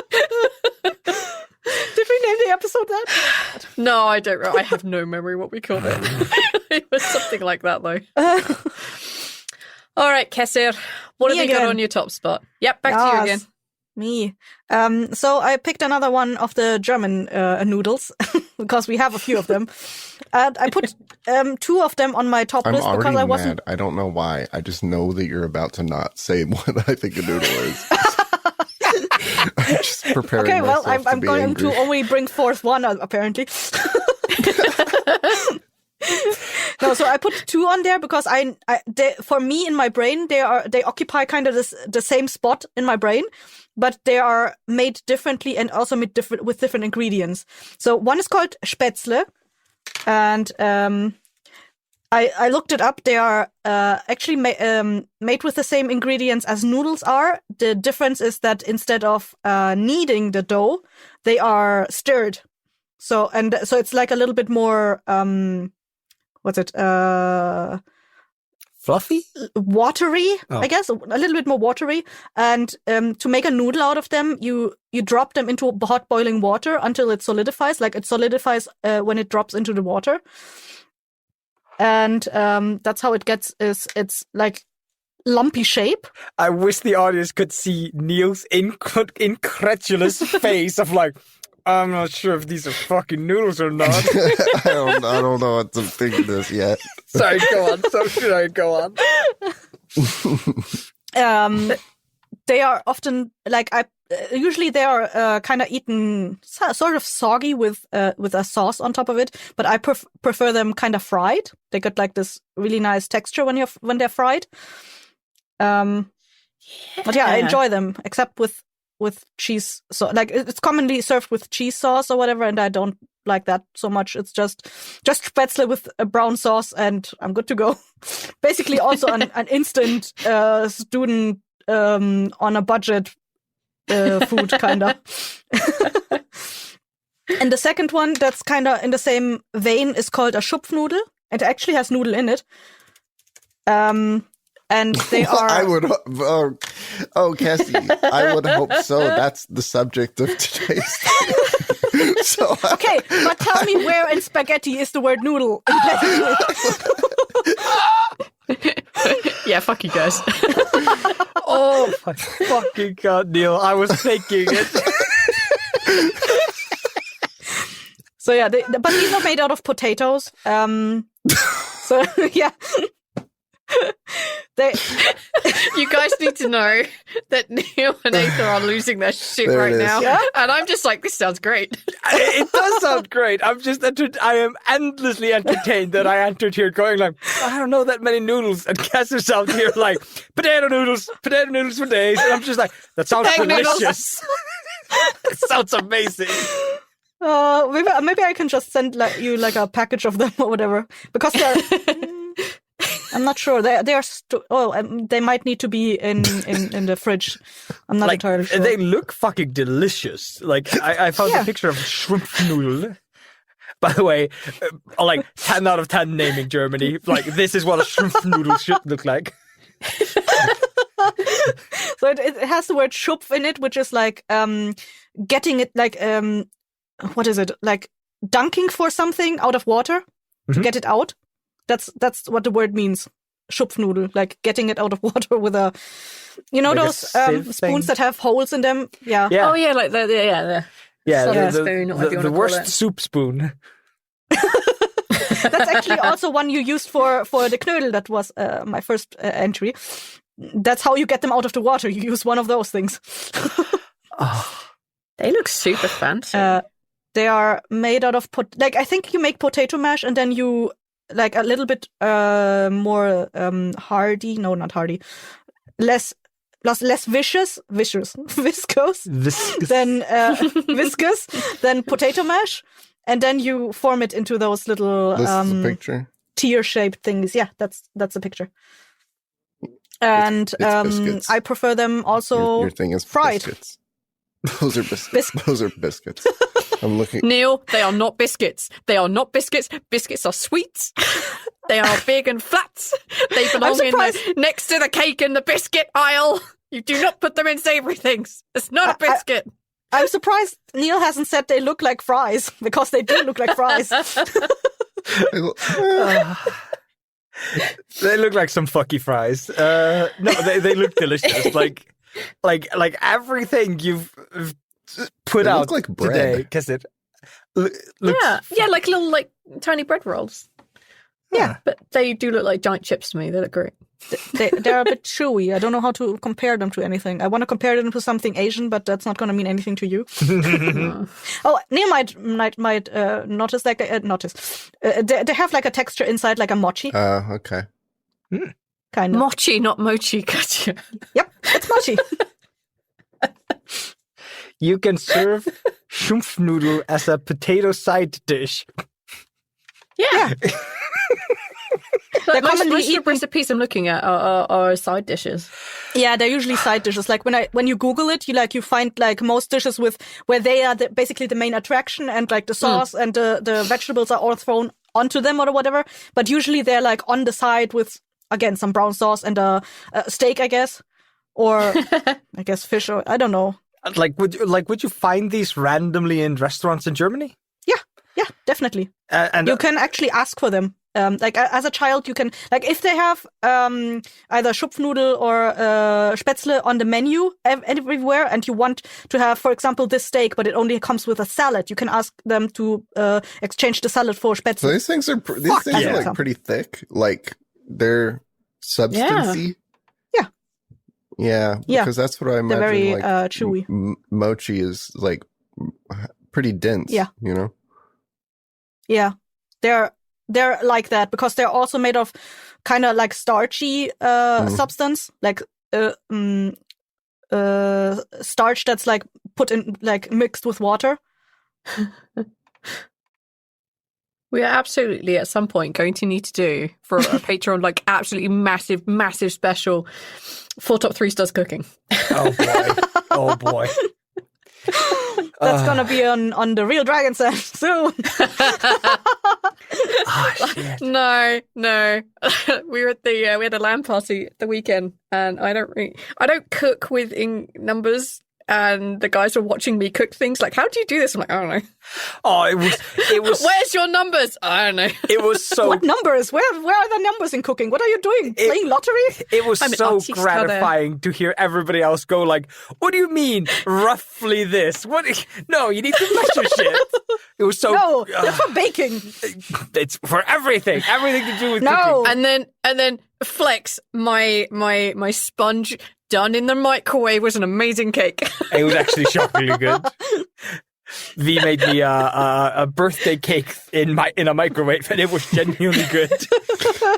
Did we name the episode that? No, I don't know. I have no memory what we called it. It was something like that, though. All right, Kesser. What have you got on your top spot? Yep, back to you again. Me. So I picked another one of the German noodles because we have a few of them. And I put 2 of them on my top I'm list because already I wasn't. mad. I don't know why. I just know that you're about to not say what I think a noodle is. I'm just preparing Okay, well, myself I'm be going angry. to only bring forth one apparently. No, so I put 2 on there because for me in my brain they occupy kind of the same spot in my brain, but they are made differently and also made with different ingredients. So one is called Spätzle, and I looked it up. They are actually made with the same ingredients as noodles are. The difference is that instead of kneading the dough, they are stirred. So it's like a little bit more Fluffy? Watery, I guess, a little bit more watery. And to make a noodle out of them, you drop them into hot boiling water until it solidifies. Like it solidifies when it drops into the water. And that's how it gets it's like lumpy shape. I wish the audience could see Neil's incredulous face of like, I'm not sure if these are fucking noodles or not. I don't know what to think of this yet. Sorry, go on. They are often like usually they are kind of eaten sort of soggy with a sauce on top of it, but I prefer them kind of fried. They got like this really nice texture when they're fried. But yeah, I enjoy them except with cheese. So like it's commonly served with cheese sauce or whatever, and I don't like that so much. It's just Spätzle with a brown sauce, and I'm good to go. Basically, also an instant student on a budget food kind of. And the second one that's kind of in the same vein is called a Schupfnudel. It actually has noodle in it. And they are. I would. Cassie, I would hope so. That's the subject of today's. So okay, but tell me where in spaghetti is the word noodle? Yeah, fuck you guys. Oh my fucking god, Neil! I was thinking it. So yeah, but these are made out of potatoes. So yeah. You guys need to know that Neil and Aether are losing their shit There right it is. now. Yeah? And I'm just like, this sounds great. It does sound great. I'm just I am endlessly entertained that I entered here going like, I don't know that many noodles, and Cassie's out here like potato noodles for days, and I'm just like, that sounds Egg noodles. delicious. It sounds amazing. Maybe I can just send you like a package of them or whatever, because they're. I'm not sure. They are. They might need to be in the fridge. I'm not entirely sure. They look fucking delicious. Like I found a picture of shrimp noodle. By the way, like 10 out of 10 naming Germany. Like this is what a shrimp noodle should look like. So it has the word Schupf in it, which is like getting it like what is it, like dunking for something out of water to get it out. That's what the word means. Schupfnudel, like getting it out of water with a, like those sieve spoons thing? that have holes in them. Yeah. Oh yeah, like the Yeah, Southern spoon, or whatever you the want to worst call it. soup spoon. That's actually also one you used for the knödel. That was my first entry. That's how you get them out of the water. You use one of those things. They look super fancy. They are made out of I think you make potato mash and then you like a little bit more hardy. No, not hardy. Less viscous than viscous than potato mash, and then you form it into those little This is a picture. tear-shaped things. Yeah, that's a picture. And It's biscuits. I prefer them also Your thing is fried. biscuits. Those are biscuits. Those are biscuits. I'm looking. Neil, they are not biscuits. They are not biscuits. Biscuits are sweets. They are big and flat. They belong next to the cake in the biscuit aisle. You do not put them in savoury things. It's not a biscuit. I'm surprised Neil hasn't said they look like fries, because they do look like fries. They look like some fucky fries. No, they look delicious. Like everything you've put They out look like bread. today, because it looks. Yeah, like little tiny bread rolls. Yeah, but they do look like giant chips to me. They look great. They're a bit chewy. I don't know how to compare them to anything. I want to compare them to something Asian, but that's not going to mean anything to you. Oh, Neil might notice they have like a texture inside, like a mochi. Okay. Kind of. Mochi, not mochi. Gotcha. Yep, it's mochi. You can serve Schumpfnudel as a potato side dish. Yeah. Like most commonly of the recipes I'm looking at are side dishes. Yeah, they're usually side dishes. Like when you Google it, you find like most dishes where they are basically the main attraction, and like the sauce and the vegetables are all thrown onto them or whatever. But usually they're like on the side with, again, some brown sauce and a steak, I guess, or I guess fish, or I don't know. Would you find these randomly in restaurants in Germany? Yeah, definitely. And you can actually ask for them. Like as a child, you can, like, if they have either Schupfnudel or Spätzle on the menu everywhere, and you want to have, for example, this steak, but it only comes with a salad, you can ask them to exchange the salad for Spätzle. So these things are like pretty thick. Like they're substancy. Yeah, because that's what I imagine. They're very like chewy. Mochi is like pretty dense. Yeah. You know. Yeah, they're like that because they're also made of kind of like starchy substance, like starch that's like put in, like mixed with water. We are absolutely at some point going to need to do for a Patreon like absolutely massive special 4 top 3 stars cooking. Oh boy. Oh boy. That's gonna be on the Real Dragon Set soon. Shit. No. We were at we had a LAN party the weekend, and I don't cook within numbers. And the guys were watching me cook things. Like, how do you do this? I'm like, I don't know. Oh, it was. Where's your numbers? I don't know. It was so. What numbers? Where are the numbers in cooking? What are you doing? Playing lottery? It was I'm an so artista gratifying to hear everybody else go like, "What do you mean, roughly this? What? No, you need to measure shit." It was so. No, that's for baking. It's for everything. Everything to do with No. cooking. And then Flex, my sponge done in the microwave was an amazing cake. It was actually shockingly good. V made me a birthday cake in a microwave, and it was genuinely good.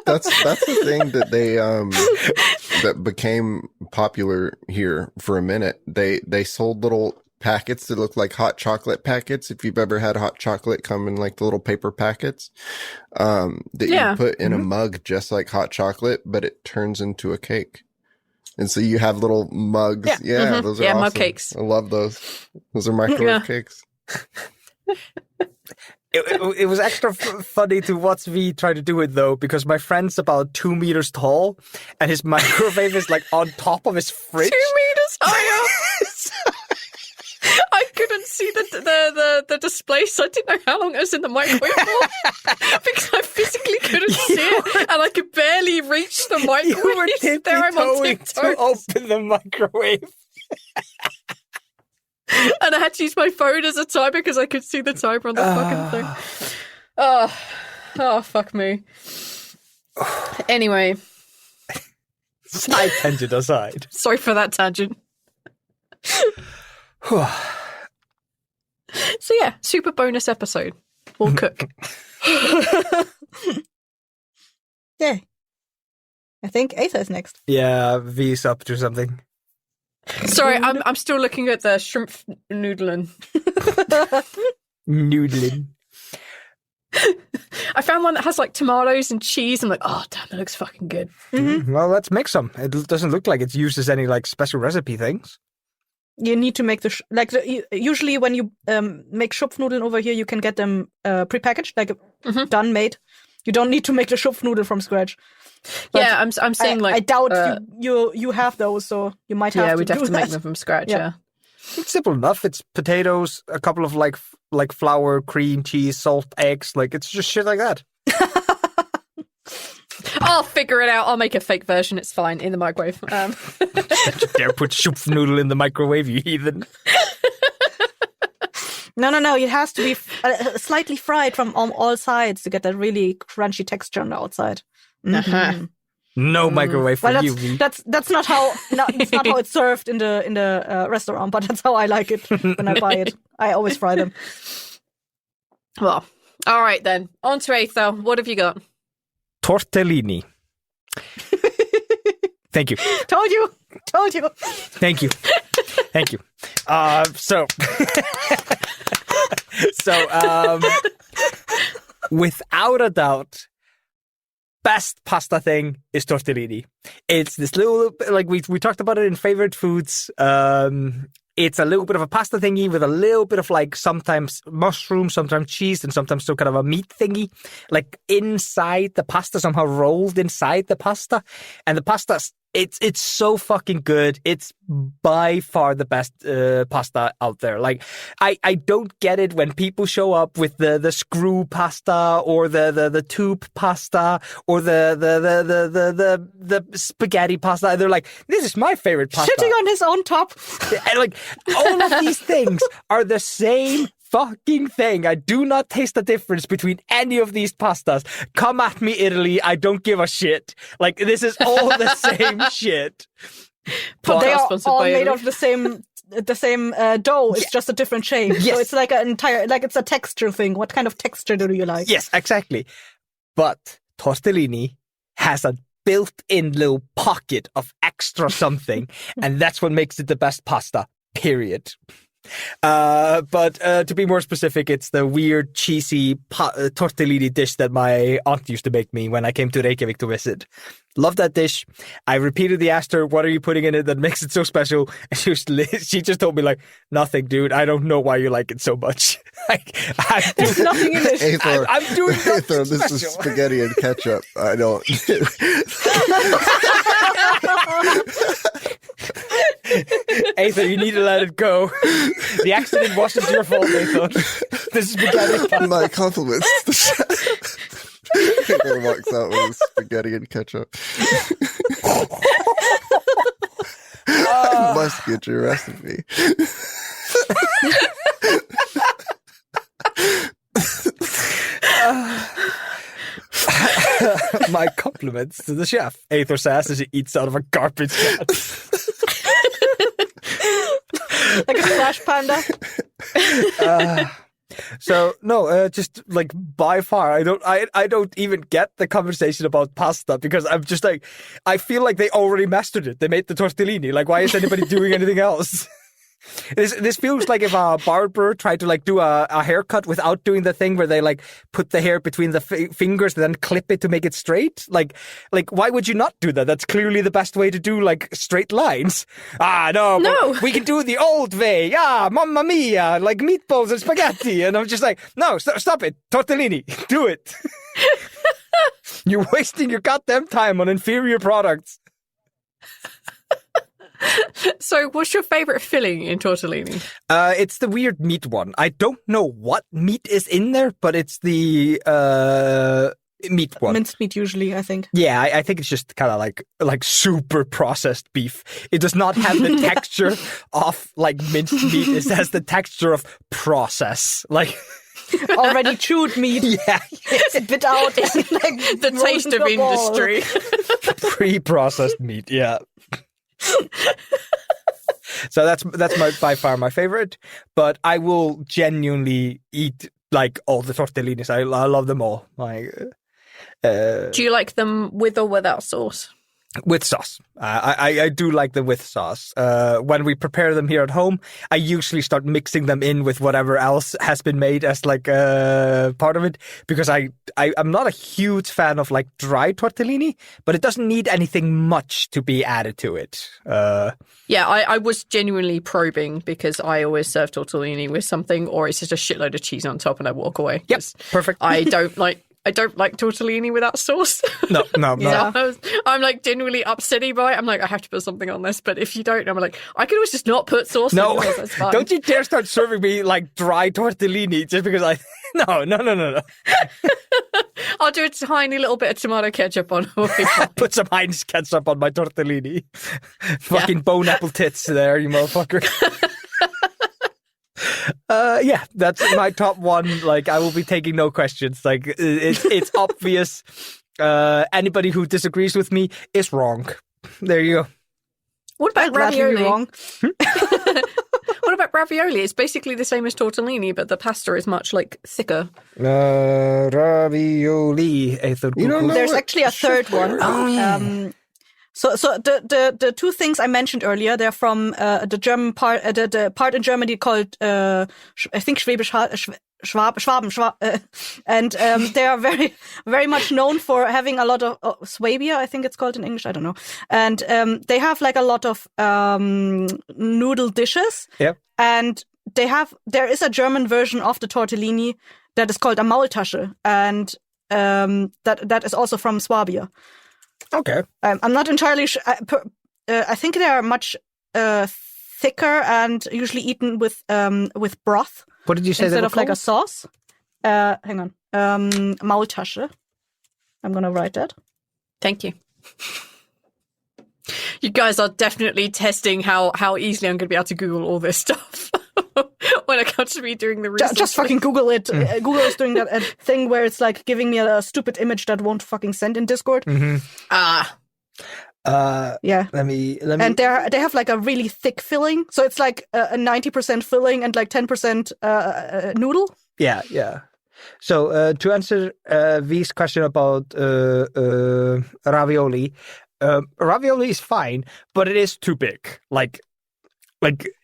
That's the thing that they that became popular here for a minute. They sold little packets that look like hot chocolate packets. If you've ever had hot chocolate come in like the little paper packets, that you put in a mug just like hot chocolate, but it turns into a cake. And so you have little mugs. Yeah, those are awesome. mug cakes. I love those. Those are microwave cakes. It was extra funny to watch V try to do it though, because my friend's about 2 meters tall, and his microwave is like on top of his fridge. 2 meters higher. I couldn't see the display, so I didn't know how long it was in the microwave for, because I physically couldn't see it, and I could barely reach the microwave. You were there I'm on tiptoeing to open the microwave. And I had to use my phone as a timer because I could see the timer on the fucking thing. Oh, fuck me. Anyway. Side tangent aside. Sorry for that tangent. So yeah, super bonus episode. We'll cook. Yeah. I think Aether is next. Yeah, V's up to something. Sorry, I'm still looking at the shrimp noodling. Noodling. I found one that has like tomatoes and cheese. I'm like, oh damn, that looks fucking good. Mm-hmm. Well, let's make some. It doesn't look like it uses any like special recipe things. You need to make usually when you make Schupfnudeln over here, you can get them prepackaged, like done made. You don't need to make the Schupfnudel from scratch. But yeah, I'm saying like I doubt you have those, so you might have to. Yeah, we'd have to make that. them from scratch. Yeah. It's simple enough. It's potatoes, a couple of like flour, cream, cheese, salt, eggs. Like it's just shit like that. I'll figure it out. I'll make a fake version. It's fine in the microwave. Don't you dare put Schupfnudel in the microwave, you heathen. No. It has to be slightly fried from all sides to get that really crunchy texture on the outside. Mm-hmm. No microwave for well, you, V. that's not how it's not how it's served in the restaurant, but that's how I like it when I buy it. I always fry them. Well, all right then. On to Aether. What have you got? Tortellini. Thank you. Told you. Thank you. So without a doubt, best pasta thing is tortellini. It's this little, like we talked about it in favorite foods. It's a little bit of a pasta thingy with a little bit of like sometimes mushroom, sometimes cheese, and sometimes some kind of a meat thingy, like inside the pasta, somehow rolled inside the pasta. And the pasta, it's so fucking good. It's by far the best pasta out there. Like I don't get it when people show up with the screw pasta or the tube pasta or the spaghetti pasta. They're like, this is my favorite pasta. Shitting on his own top. And like all of these things are the same fucking thing. I do not taste the difference between any of these pastas. Come at me, Italy. I don't give a shit. Like, this is all the same shit. But they are all made of the same dough. It's just a different shape. Yes. So it's like it's a texture thing. What kind of texture do you like? Yes, exactly. But tortellini has a built-in little pocket of extra something, and that's what makes it the best pasta, period. But to be more specific, it's the weird cheesy tortellini dish that my aunt used to make me when I came to Reykjavik to visit. Love that dish. I repeatedly asked her, what are you putting in it that makes it so special? And she just told me like, nothing, dude. I don't know why you like it so much. There's nothing in it. I'm doing nothing this special. is spaghetti and ketchup. I don't. Aether, you need to let it go. The accident wasn't your fault, Aether. This is spaghetti. My compliments to the chef. Aether walks out with spaghetti and ketchup. I must get your recipe. My compliments to the chef. Aether says as he eats out of a garbage can. Like a flash panda. So no, just like by far, I don't even get the conversation about pasta because I'm just like, I feel like they already mastered it. They made the tortellini. Like, why is anybody doing anything else? This feels like if a barber tried to like do a haircut without doing the thing where they like put the hair between the fingers and then clip it to make it straight. Like why would you not do that? That's clearly the best way to do like straight lines. No, we can do it the old way. Yeah, mamma mia, like meatballs and spaghetti. And I'm just like, no, stop it, tortellini, do it. You're wasting your goddamn time on inferior products. So, what's your favorite filling in tortellini? It's the weird meat one. I don't know what meat is in there, but it's the meat one. Minced meat usually, I think. Yeah, I think it's just kind of like super processed beef. It does not have the texture of like minced meat. It has the texture of process. Like Already chewed meat. yeah, Spit out. Like, The taste of industry. pre-processed meat. Yeah. So that's by far my favorite. But I will genuinely eat like all the tortellinis. I love them all. Like. Do you like them with or without sauce? With sauce. I do like them with sauce. When we prepare them here at home, I usually start mixing them in with whatever else has been made as like part of it, because I'm not a huge fan of like dry tortellini, but it doesn't need anything much to be added to it. Yeah, I was genuinely probing because I always serve tortellini with something, or it's just a shitload of cheese on top and I walk away. Yep, perfect. I don't like tortellini without sauce. No. Yeah. So I'm like genuinely upsetty by it. I'm like, I have to put something on this, but if you don't, I'm like, I could always just not put sauce No, on yours, that's fine. don't you dare start serving me like dry tortellini just because I. No. I'll do a tiny little bit of tomato ketchup on it. Put some Heinz ketchup on my tortellini. Fucking bone apple tits there, you motherfucker. Yeah, that's my top one. Like, I will be taking no questions. Like, it's obvious. Anybody who disagrees with me is wrong. There you go. What about Gladly ravioli? wrong. What about ravioli? It's basically the same as tortellini, but the pasta is much like thicker. Ravioli. You don't know There's what actually a third one. Oh, yeah. So the two things I mentioned earlier, they're from the German part, the part in Germany called I think Schwäbisch Schwaben, and they are very very much known for having a lot of Swabia, I think it's called in English, I don't know, and they have like a lot of noodle dishes. Yep. And there is a German version of the tortellini that is called a Maultasche, and that is also from Swabia. Okay. I'm not entirely sure. I think they are much thicker and usually eaten with broth. What did you say? Instead of like a sauce? Hang on. Maultasche. I'm gonna write that. Thank you. You guys are definitely testing how easily I'm going to be able to Google all this stuff when it comes to me doing the research. Just fucking Google it. Google is doing that thing where it's like giving me a stupid image that won't fucking send in Discord. Mm-hmm. Yeah. Let me. And they have like a really thick filling, so it's like a 90% filling and like 10% noodle. Yeah. So to answer V's question about ravioli, ravioli is fine, but it is too big. Like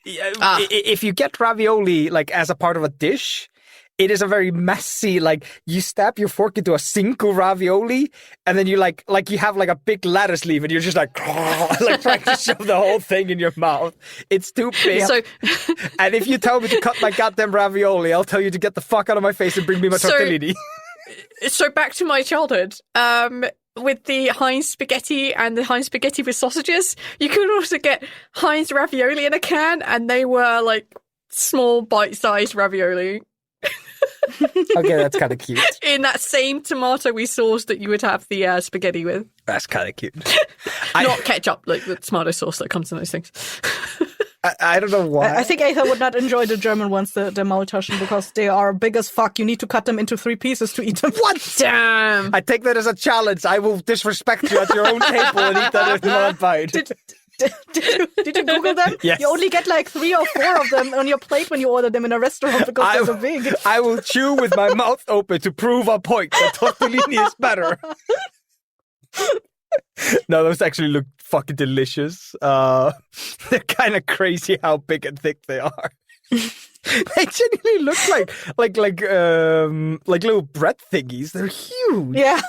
if you get ravioli like as a part of a dish, it is a very messy, like you stab your fork into a single ravioli and then you like you have like a big lettuce leaf and you're just like trying to shove the whole thing in your mouth. It's too big. So, and if you tell me to cut my goddamn ravioli, I'll tell you to get the fuck out of my face and bring me my tortellini. So back to my childhood. With the Heinz spaghetti and the Heinz spaghetti with sausages, you could also get Heinz ravioli in a can, and they were like small bite-sized ravioli. Okay, that's kind of cute. In that same tomatoey sauce that you would have the spaghetti with. That's kind of cute. Not ketchup, like the tomato sauce that comes in those things. I don't know why. I think Aether would not enjoy the German ones, the Maultaschen, because they are big as fuck. You need to cut them into 3 pieces to eat them. What? Damn. I take that as a challenge. I will disrespect you at your own table and eat that in one bite. Did you Google them? Yes. You only get like 3 or 4 of them on your plate when you order them in a restaurant because they're so big. I will chew with my mouth open to prove a point that tortellini is better. No, those actually look fucking delicious. They're kind of crazy how big and thick they are. They genuinely look like little bread thingies. They're huge. Yeah.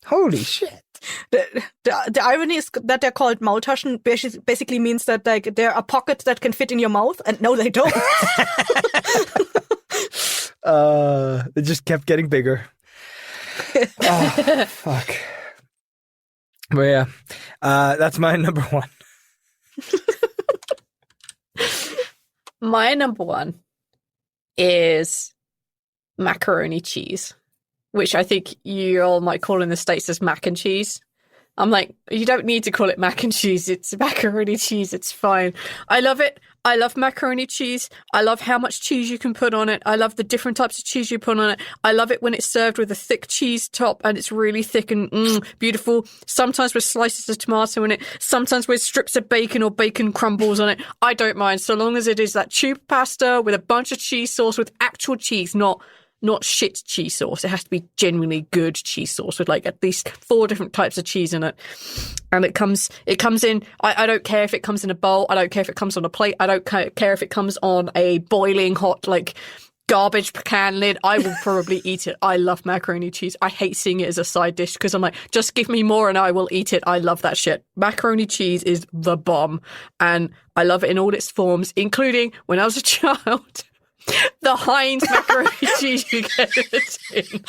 Holy shit. The irony is that they're called Maultaschen basically means that like they're a pocket that can fit in your mouth, and no, they don't. They just kept getting bigger. Oh, fuck. But yeah, that's my number one. My number one is macaroni cheese. which I think you all might call in the States as mac and cheese. I'm like, you don't need to call it mac and cheese. It's macaroni cheese. It's fine. I love it. I love macaroni cheese. I love how much cheese you can put on it. I love the different types of cheese you put on it. I love it when it's served with a thick cheese top and it's really thick and beautiful. Sometimes with slices of tomato in it. Sometimes with strips of bacon or bacon crumbles on it. I don't mind, so long as it is that tube pasta with a bunch of cheese sauce with actual cheese, not shit cheese sauce. It has to be genuinely good cheese sauce with like at least 4 different types of cheese in it. And it comes in, I don't care if it comes in a bowl. I don't care if it comes on a plate. I don't care if it comes on a boiling hot, like, garbage can lid. I will probably eat it. I love macaroni cheese. I hate seeing it as a side dish because I'm like, just give me more and I will eat it. I love that shit. Macaroni cheese is the bomb. And I love it in all its forms, including when I was a child. The Heinz macaroni cheese you get in a tin.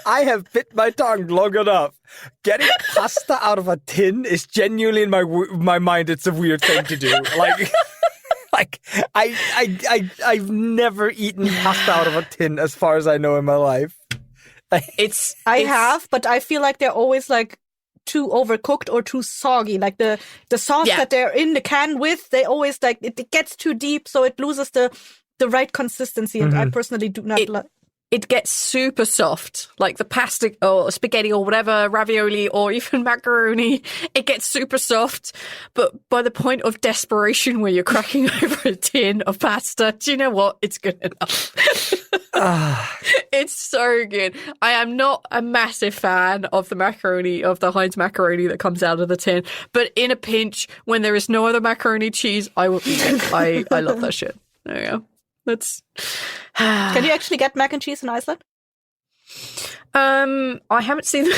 I have bit my tongue long enough. Getting pasta out of a tin is genuinely in my mind. It's a weird thing to do. Like I've never eaten pasta out of a tin as far as I know in my life. I have, but I feel like they're always like too overcooked or too soggy. Like the sauce that they're in the can with, they always like it gets too deep, so it loses the right consistency. And I personally do not like. It gets super soft, like the pasta or spaghetti or whatever, ravioli or even macaroni. It gets super soft, but by the point of desperation where you're cracking over a tin of pasta, do you know what? It's good enough. It's so good. I am not a massive fan of the macaroni, of the Heinz macaroni that comes out of the tin, but in a pinch, when there is no other macaroni cheese, I will eat it. I love that shit. There you go. Can you actually get mac and cheese in Iceland? I haven't seen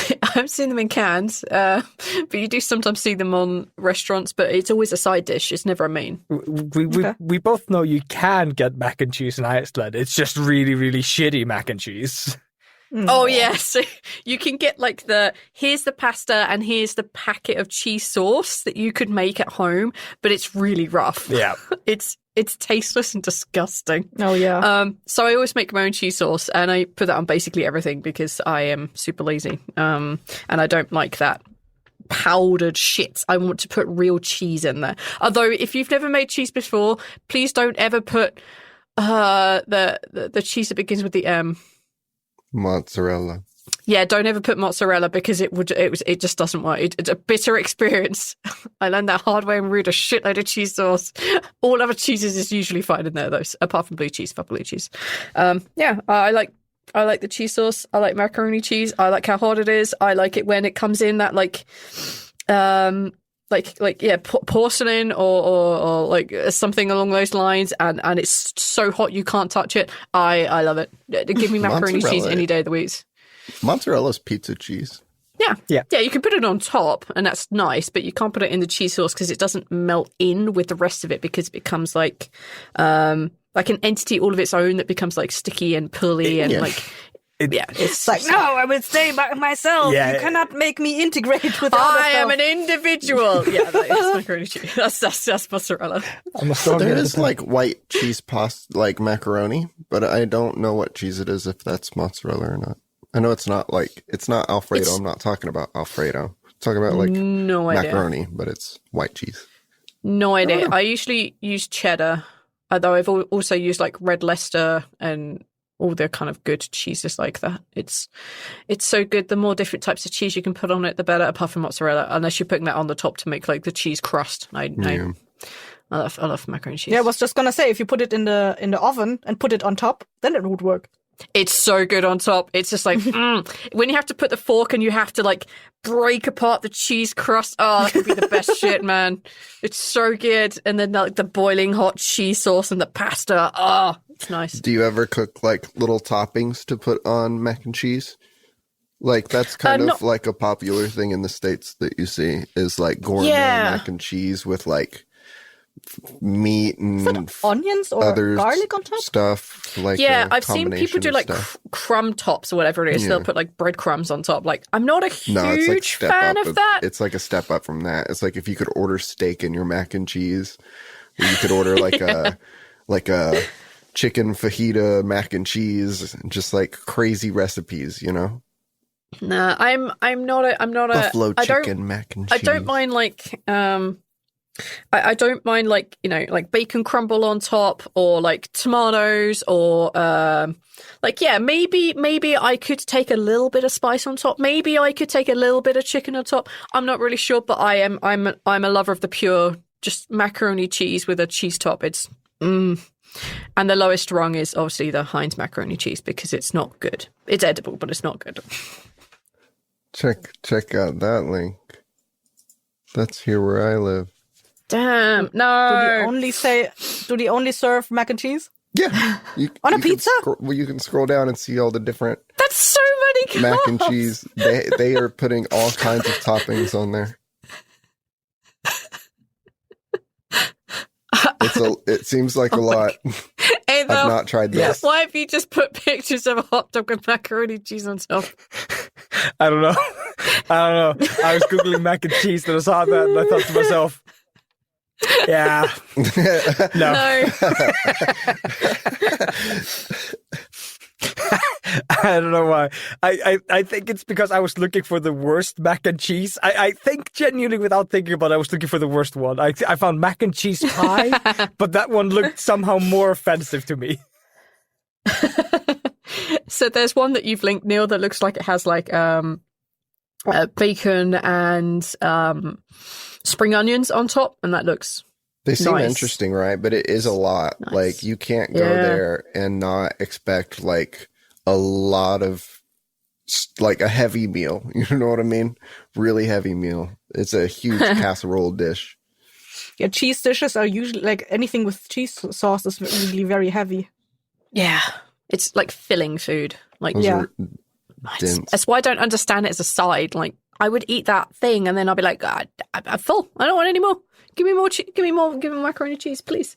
them in cans, but you do sometimes see them on restaurants. But it's always a side dish. It's never a main. We both know you can get mac and cheese in Iceland. It's just really, really shitty mac and cheese. Oh yes, you can get like here's the pasta and here's the packet of cheese sauce that you could make at home, but it's really rough. Yeah, it's tasteless and disgusting. Oh yeah. So I always make my own cheese sauce and I put that on basically everything because I am super lazy. And I don't like that powdered shit. I want to put real cheese in there. Although if you've never made cheese before, please don't ever put the cheese that begins with the M. Mozzarella. Yeah, don't ever put mozzarella because it just doesn't work. It's a bitter experience. I learned that hard way and brewed a shitload of cheese sauce. All other cheeses is usually fine in there, though, apart from blue cheese. Fuck blue cheese. Yeah, I like the cheese sauce. I like macaroni cheese. I like how hot it is. I like it when it comes in that porcelain or like something along those lines, and it's so hot you can't touch it. I love it. Give me macaroni cheese any day of the week. Mozzarella's pizza cheese. Yeah. You can put it on top, and that's nice, but you can't put it in the cheese sauce because it doesn't melt in with the rest of it because it becomes like an entity all of its own that becomes like sticky and pearly and it's like, no, I will stay by myself. Yeah, you cannot make me integrate with other I am an individual. Yeah, that is macaroni cheese. That's mozzarella. There is like white cheese pasta, like macaroni, but I don't know what cheese it is, if that's mozzarella or not. I know it's not Alfredo. I'm not talking about Alfredo. I'm talking about like macaroni, but it's white cheese. No idea. I usually use cheddar, although I've also used like red Leicester and all the kind of good cheeses like that. It's so good. The more different types of cheese you can put on it, the better, apart from mozzarella, unless you're putting that on the top to make like the cheese crust. I love macaroni cheese. Yeah, I was just going to say, if you put it in the oven and put it on top, then it would work. It's so good on top. It's just like, when you have to put the fork and you have to like break apart the cheese crust. Oh, that could be the best shit, man. It's so good. And then like the boiling hot cheese sauce and the pasta. Oh, it's nice. Do you ever cook like little toppings to put on mac and cheese? Like that's kind of like a popular thing in the States that you see is like gourmet mac and cheese with like meat and onions or other garlic on top stuff. Like I've seen people do like crumb tops or whatever it is. They'll put like breadcrumbs on top. Like I'm not a huge fan of that. It's like a step up from that. It's like if you could order steak in your mac and cheese, or you could order like a chicken fajita mac and cheese, just like crazy recipes, you know? Nah, I'm not a Buffalo I don't- chicken mac and cheese. I don't mind like I don't mind like, you know, like bacon crumble on top or like tomatoes or like yeah, maybe I could take a little bit of spice on top. Maybe I could take a little bit of chicken on top. I'm not really sure, but I'm a lover of the pure just macaroni cheese with a cheese top. It's and the lowest rung is obviously the Heinz macaroni cheese because it's not good. It's edible, but it's not good. Check out that link. That's here where I live. Damn, no. Do they only serve mac and cheese? Yeah. On a you pizza? You can scroll down and see all the different That's so many mac carbs. and cheese. They are putting all kinds of toppings on there. It seems like a lot. Hey, I've though, not tried this. why have you just put pictures of a hot dog with macaroni cheese on top? I don't know. I was Googling mac and cheese and I saw that and I thought to myself, yeah. No. I don't know why. I think it's because I was looking for the worst mac and cheese. I think genuinely without thinking about it, I was looking for the worst one. I found mac and cheese pie, but that one looked somehow more offensive to me. So there's one that you've linked, Neil, that looks like it has like bacon and spring onions on top, and that looks They seem nice. interesting, right? But it is a lot. Nice. Like you can't go Yeah. there and not expect like a lot of like a heavy meal. You know what I mean? Really heavy meal. It's a huge casserole dish. Yeah, cheese dishes are usually like anything with cheese sauce is usually very heavy. yeah, it's like filling food. Like Those Yeah. are That's, dense. that's why I don't understand it as a side. Like I would eat that thing and then I'll be like, I'm full. I don't want any more. Give me more. Give me more. Give me macaroni cheese, please.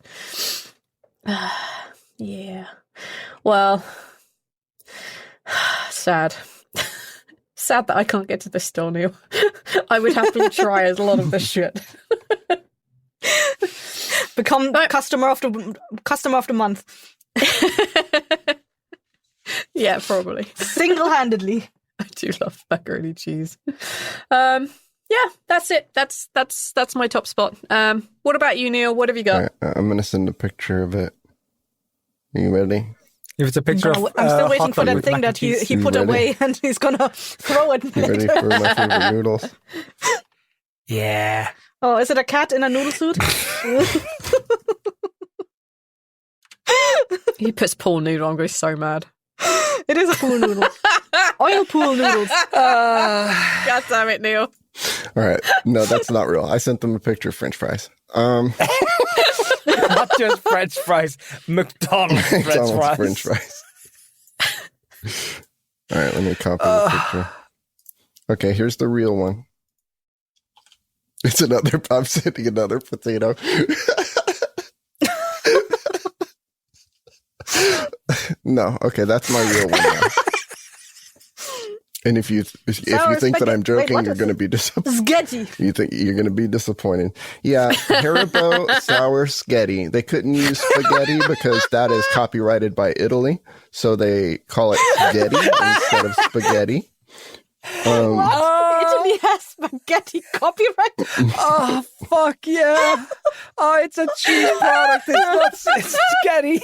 Yeah. Well, sad. Sad that I can't get to this store, Neil. I would happily try a lot of this shit. Become customer of the month Yeah, probably. single-handedly. I do love macaroni cheese. Yeah, that's it. That's my top spot. What about you, Neil? What have you got? All right, I'm gonna send a picture of it. Are you ready? If it's a picture of I'm still waiting hot for dog that with thing mac that and cheese. he put Ready? away and he's gonna throw it You ready later. for my favorite noodles? Yeah. Oh, is it a cat in a noodle suit? He puts pool noodle. I'm going to be so mad. It is a pool noodle. Oil pool noodles. God damn it, Neil. All right. No, that's not real. I sent them a picture of French fries. Not just French fries, McDonald's French McDonald's fries. French fries. All right, let me copy the picture. Okay, here's the real one. It's another. I'm sending another potato. No, okay, that's my real one now. And if you think that I'm joking, what you're is going to it? be disappointed. Spaghetti. You think you're going to be disappointed. Yeah, Haribo sour sketty. They couldn't use spaghetti because that is copyrighted by Italy, so they call it spaghetti instead of spaghetti. Italy has spaghetti copyright. Oh, fuck yeah. Oh, it's a cheese product. It's not it's spaghetti.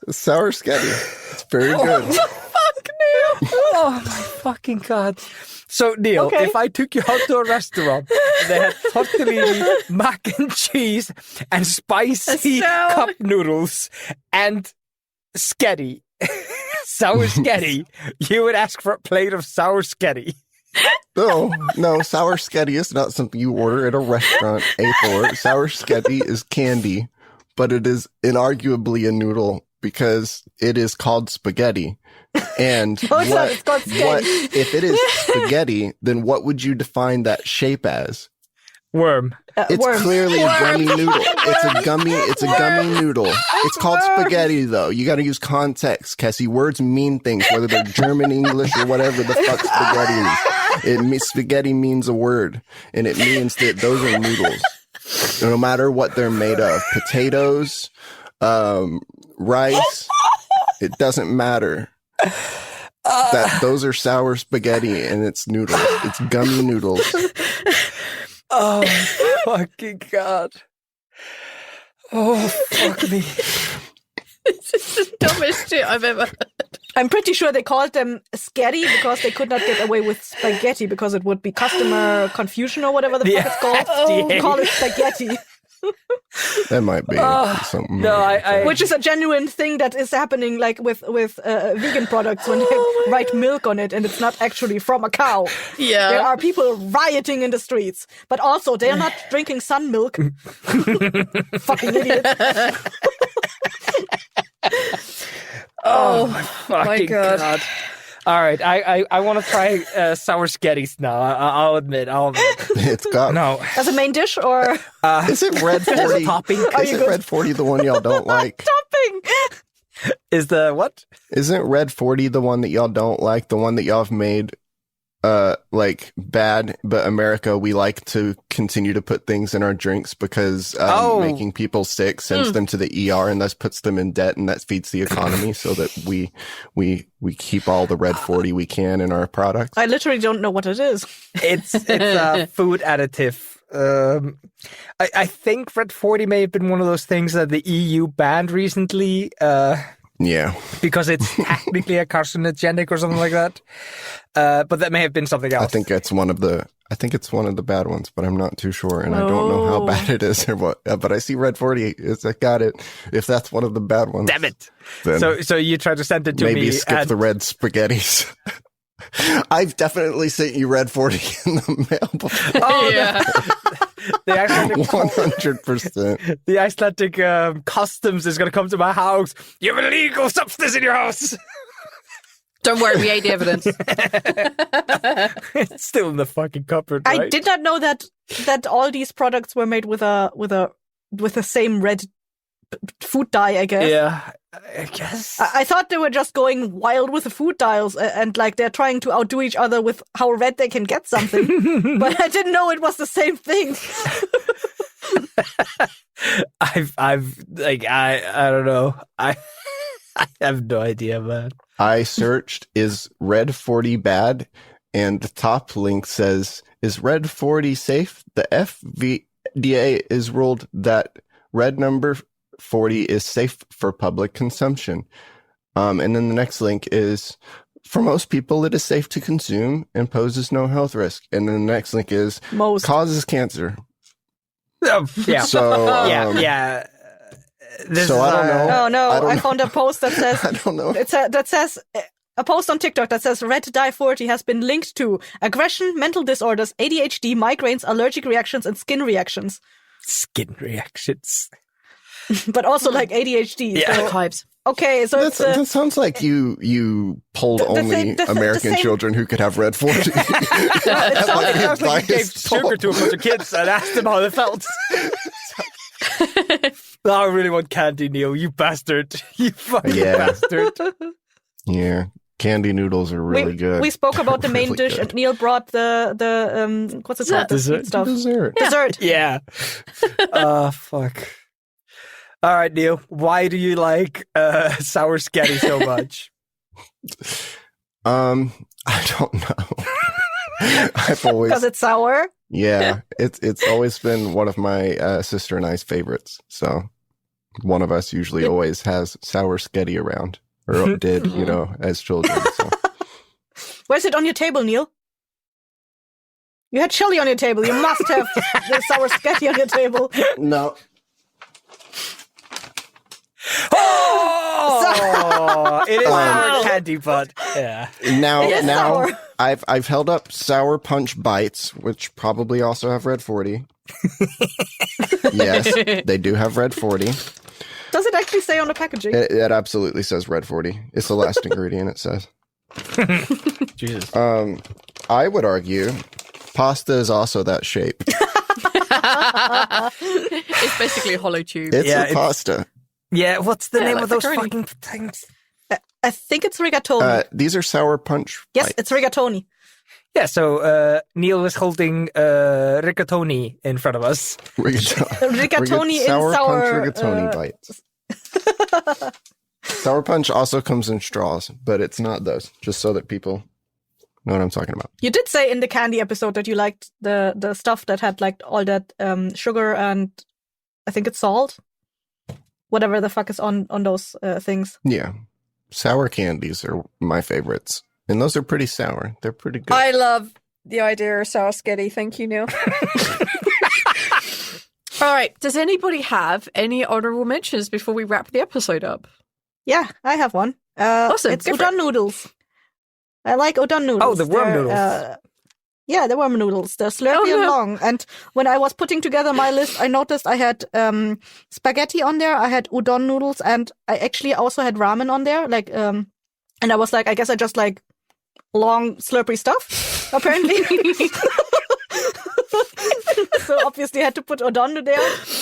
Sour sketty. It's very good. Fuck, Neil. Oh, my fucking God. So, Neil, Okay. if I took you out to a restaurant, they had tortellini, mac and cheese, and spicy So- cup noodles, and sketty, sour sketty, you would ask for a plate of sour sketty. No, sour sketty is not something you order at a restaurant, A4. Sour sketty is candy, but it is inarguably a noodle because it is called spaghetti. And No, it's not. It's called what sketty. if it is spaghetti, then what would you define that shape as? Worm. It's Worm. clearly a gummy noodle. It's a gummy noodle. It's called spaghetti, though. You got to use context, Cassie. Words mean things, whether they're German, English, or whatever the fuck spaghetti is. Spaghetti means a word, and it means that those are noodles. No matter what they're made of, potatoes, rice, it doesn't matter. That those are sour spaghetti and it's noodles. It's gummy noodles. Oh, fucking God. Oh, fuck me. This is the dumbest shit I've ever heard. I'm pretty sure they called them sketty because they could not get away with spaghetti because it would be customer confusion or whatever the fuck it's called. FDA. Call it spaghetti. That might be something. No, I Which is a genuine thing that is happening like with vegan products when they write milk on it and it's not actually from a cow. Yeah. There are people rioting in the streets. But also, they are not drinking sun milk. Fucking idiots. Oh my fucking God. God. All right, I want to try sour sketties now. I'll admit. It's got No. As a main dish or Is it Red 40? topping? Isn't Red 40 the one y'all don't like? topping? Is the what? Isn't Red 40 the one that y'all don't like? The one that y'all have made like bad, but America, we like to continue to put things in our drinks because making people sick sends them to the ER and thus puts them in debt, and that feeds the economy so that we keep all the Red 40 we can in our products. I literally don't know what it is. It's a food additive. I think Red 40 may have been one of those things that the EU banned recently. Yeah. Because it's technically a carcinogenic or something like that. But that may have been something else. I think it's one of the bad ones, but I'm not too sure, and I don't know how bad it is or what. But I see Red 40. I got it. If that's one of the bad ones, Damn it! then So you tried to send it to me. maybe skip the red spaghettis. I've definitely sent you Red 40 in the mail before. Oh, Yeah. the Icelandic 100%. The Icelandic customs is going to come to my house. You have illegal substance in your house. Don't worry, we ate the evidence. It's still in the fucking cupboard. Right? I did not know that all these products were made with the same red food dye, I guess. Yeah, I guess. I thought they were just going wild with the food dyes and like they're trying to outdo each other with how red they can get something. But I didn't know it was the same thing. I've like I don't know. I have no idea, man. I searched, is Red 40 bad? And the top link says, is Red 40 safe? The FDA is ruled that red number 40 is safe for public consumption. And then the next link is, for most people, it is safe to consume and poses no health risk. And then the next link is, causes cancer. Oh, yeah. So, yeah. So I don't know. Oh no, I know. found a post that says I don't know. that says a post on TikTok that says red dye 40 has been linked to aggression, mental disorders, ADHD, migraines, allergic reactions, and skin reactions. Skin reactions. But also like ADHD. Yeah. So, Vibes. okay, so it's That sounds like you polled only American children who could have Red 40. It sounds like you gave sugar to a bunch of kids and asked them how they felt. I really want candy, Neil. You bastard. You fucking bastard. Yeah. Candy noodles are really good. We spoke about the main Really dish, good. and Neil brought the what's it called? The sweet stuff. Dessert. Dessert. Yeah. Fuck. All right, Neil. Why do you like sour sketty so much? I don't know. I've always Because it's sour. Yeah, it's always been one of my sister and I's favorites. So one of us usually always has sour sketty around, or did, as children. So. Where's it on your table, Neil? You had chili on your table. You must have the sour sketty on your table. No. Oh, it is sour candy, but yeah. Now sour. I've held up Sour Punch Bites, which probably also have Red 40. Yes, they do have Red 40. Does it actually say on the packaging? It absolutely says Red 40. It's the last ingredient, it says. Jesus. I would argue pasta is also that shape. It's basically a hollow tube. It's pasta. Yeah, what's the name like of those macaroni. fucking things? I think it's rigatoni. These are Sour Punch yes, Bites. it's rigatoni. Yeah, so Neil was holding rigatoni in front of us. Rigatoni in sour sour punch rigatoni bites. Sour punch also comes in straws, but it's not those. Just so that people know what I'm talking about. You did say in the candy episode that you liked the stuff that had like all that sugar and I think it's salt, whatever the fuck is on those things. Yeah, sour candies are my favorites, and those are pretty sour. They're pretty good. I love the idea of sour sketty. Thank you, Neil. All right. Does anybody have any honorable mentions before we wrap the episode up? Yeah, I have one. Awesome. It's udon noodles. I like udon noodles. Oh, the worm noodles. Yeah, the worm noodles. They're slurpy and long. And when I was putting together my list, I noticed I had spaghetti on there. I had udon noodles, and I actually also had ramen on there. Like, and I was like, I guess I just like long slurpy stuff. Apparently. So obviously I had to put udon there,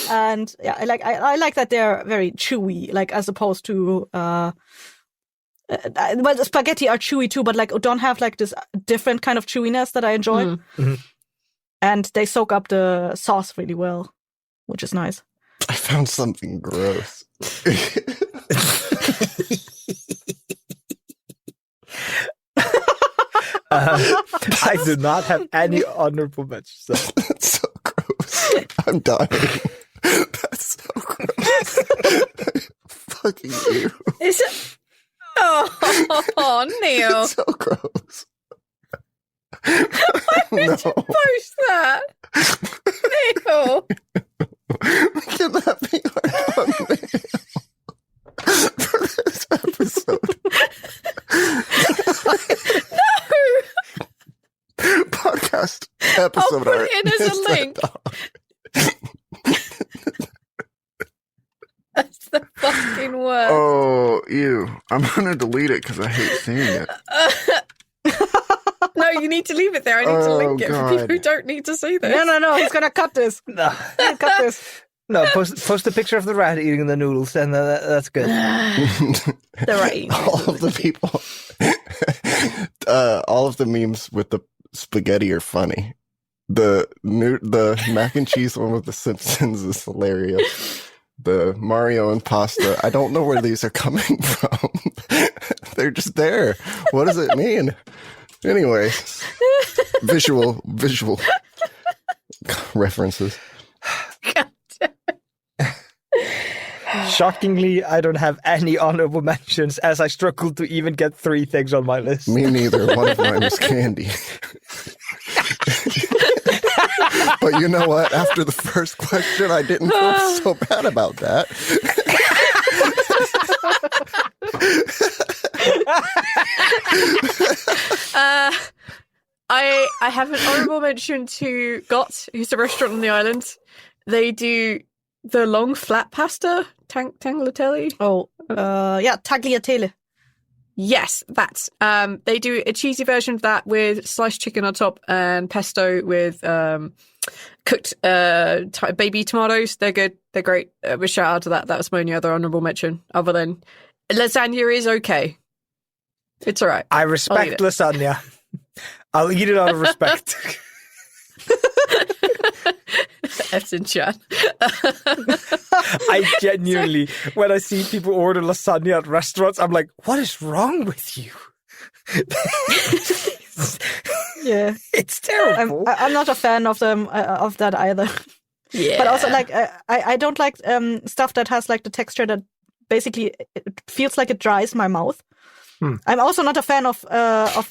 and yeah, I like that they're very chewy, like as opposed to well, the spaghetti are chewy too, but like udon have like this different kind of chewiness that I enjoy, Mm-hmm. and they soak up the sauce really well, which is nice. I found something gross. I do not have any honorable mentions. That's so gross. I'm dying. That's so gross. Fucking you. Is it? Oh, Neil. It's so gross. Why would you post that? Neil. Can that be our thumbnail for this episode? Podcast episode I'll put art. it in as a link. That's the fucking worst. Oh, ew. I'm going to delete it because I hate seeing it. No, you need to leave it there. I need to link it for God. people who don't need to see this. No, he's gonna cut this. No, Cut this. no. Post a picture of the rat eating the noodles, and that's good. The right. All of the people, all of the memes with the spaghetti are funny. The mac and cheese one with the Simpsons is hilarious. The Mario and pasta, I don't know where these are coming from. They're just there. What does it mean? Anyway, visual references. Shockingly, I don't have any honorable mentions, as I struggled to even get 3 things on my list. Me neither. One of mine was candy. But you know what? After the first question, I didn't feel so bad about that. I have an honourable mention to Got, who's a restaurant on the island. They do the long flat pasta, tagliatelle. Oh, yeah, tagliatelle. Yes, that. They do a cheesy version of that with sliced chicken on top and pesto with cooked baby tomatoes. They're good. They're great. But shout out to that. That was my only other honourable mention. Other than lasagna is okay. It's all right. I respect lasagna. I'll eat it out of respect. F's in chat. I genuinely, when I see people order lasagna at restaurants, I'm like, what is wrong with you? Yeah, It's terrible. I'm not a fan of them of that either. Yeah. But also, like, I don't like stuff that has like the texture that basically it feels like it dries my mouth. I'm also not a fan of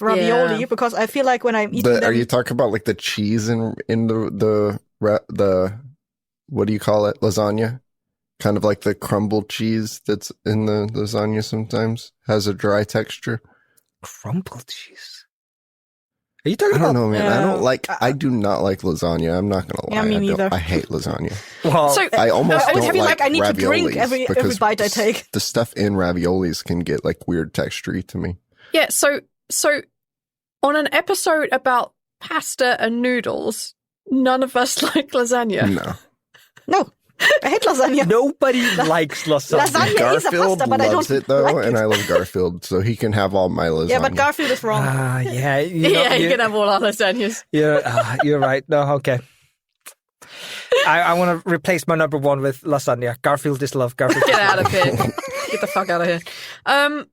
ravioli because I feel like when I'm eating them, Are you talking about like the cheese in the what do you call it? Lasagna? Kind of like the crumbled cheese that's in the lasagna sometimes has a dry texture. Crumbled cheese. Are you talking I about? don't know, man. I do not like lasagna. I'm not gonna lie. Yeah, me neither. I hate lasagna. Well, So I almost I always don't feel like I need to drink raviolis every because bite I take. The stuff in raviolis can get like weird textury to me. Yeah, so on an episode about pasta and noodles, none of us like lasagna. No. No, I hate lasagna. Nobody likes lasagna. Lasagna is a Garfield pasta, but I loves don't it though, like and it. I love Garfield, so he can have all my lasagna. Yeah, but Garfield is wrong. Yeah, You can have all our lasagnas. You're right. No, okay. I want to replace my number one with lasagna. Garfield is love. Garfield is Get out love. of here. Get the fuck out of here.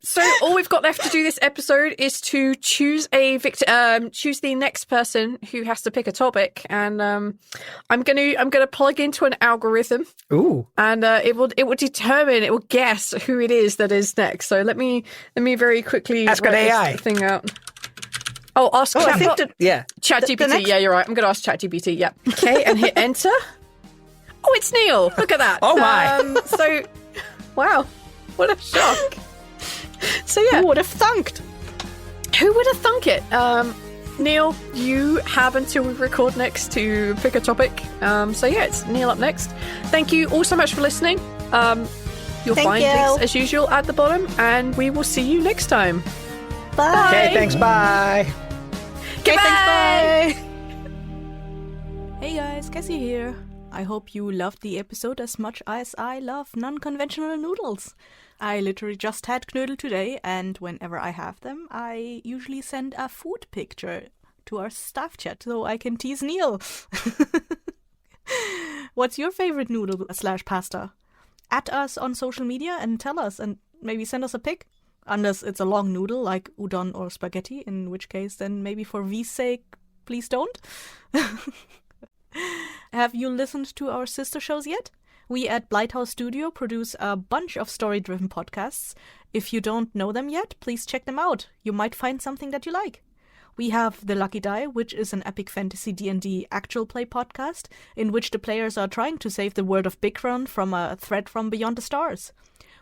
So all we've got left to do this episode is to choose a victim. Choose the next person who has to pick a topic, and I'm gonna plug into an algorithm. Ooh. And it will guess who it is that is next. So let me very quickly Ask an write this AI. thing out. Oh, ask I think Yeah. ChatGPT. next- Yeah, you're right. I'm going to ask ChatGPT. Yeah. Okay, and hit enter. Oh, it's Neil. Look at that. Oh, my. So, wow, what a shock. So yeah, Who would have thunked? who would have thunk it? Neil, you have until we record next to pick a topic. So yeah, it's Neil up next. Thank you all so much for listening. You'll Thank find you. links as usual at the bottom, and we will see you next time. Bye. Okay, thanks. Bye. Goodbye. Thanks, bye. Hey guys, Cassie here. I hope you loved the episode as much as I love non-conventional noodles. I literally just had knödel today, and whenever I have them, I usually send a food picture to our staff chat so I can tease Neil. What's your favorite noodle/pasta? Add us on social media and tell us, and maybe send us a pic. Unless it's a long noodle like udon or spaghetti, in which case then maybe for V's sake, please don't. Have you listened to our sister shows yet? We at Blighthouse Studio produce a bunch of story-driven podcasts. If you don't know them yet, please check them out. You might find something that you like. We have The Lucky Die, which is an epic fantasy D&D actual play podcast, in which the players are trying to save the world of Bigron from a threat from beyond the stars.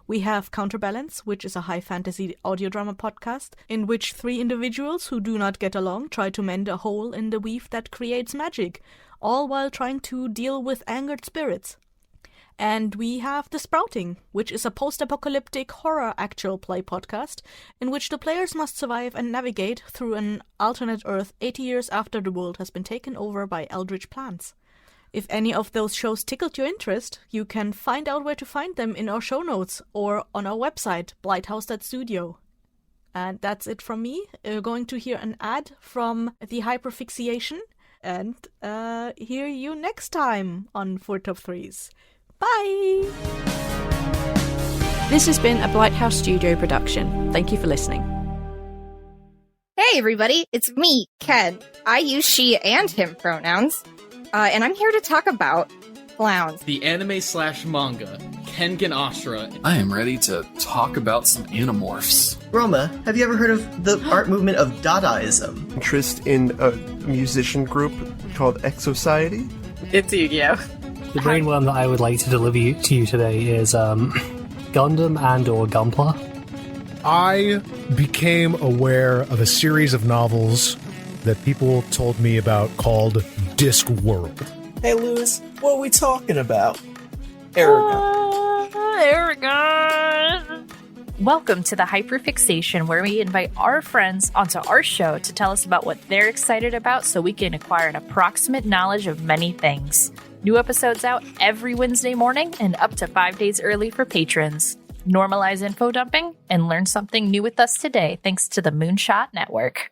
We have Counterbalance, which is a high fantasy audio drama podcast, in which 3 individuals who do not get along try to mend a hole in the weave that creates magic, all while trying to deal with angered spirits. And we have The Sprouting, which is a post-apocalyptic horror actual play podcast, in which the players must survive and navigate through an alternate Earth 80 years after the world has been taken over by eldritch plants. If any of those shows tickled your interest, you can find out where to find them in our show notes or on our website, Blighthouse.studio. And that's it from me. You're going to hear an ad from the Hyperfixation, and hear you next time on 4 Top 3s. Bye! This has been a Blighthouse Studio production. Thank you for listening. Hey everybody, it's me, Ken. I use she and him pronouns, and I'm here to talk about clowns. The anime/manga, Kengan Ashura. I am ready to talk about some Animorphs. Roma, have you ever heard of the art movement of Dadaism? Interest in a musician group called Exociety. It's Yu-Gi-Oh! The brainworm that I would like to deliver to you today is Gundam and or Gunpla. I became aware of a series of novels that people told me about called Discworld. Hey Lewis, what are we talking about? Aragon. Aragon! Welcome to the Hyperfixation, where we invite our friends onto our show to tell us about what they're excited about so we can acquire an approximate knowledge of many things. New episodes out every Wednesday morning and up to 5 days early for patrons. Normalize info dumping and learn something new with us today thanks to the Moonshot Network.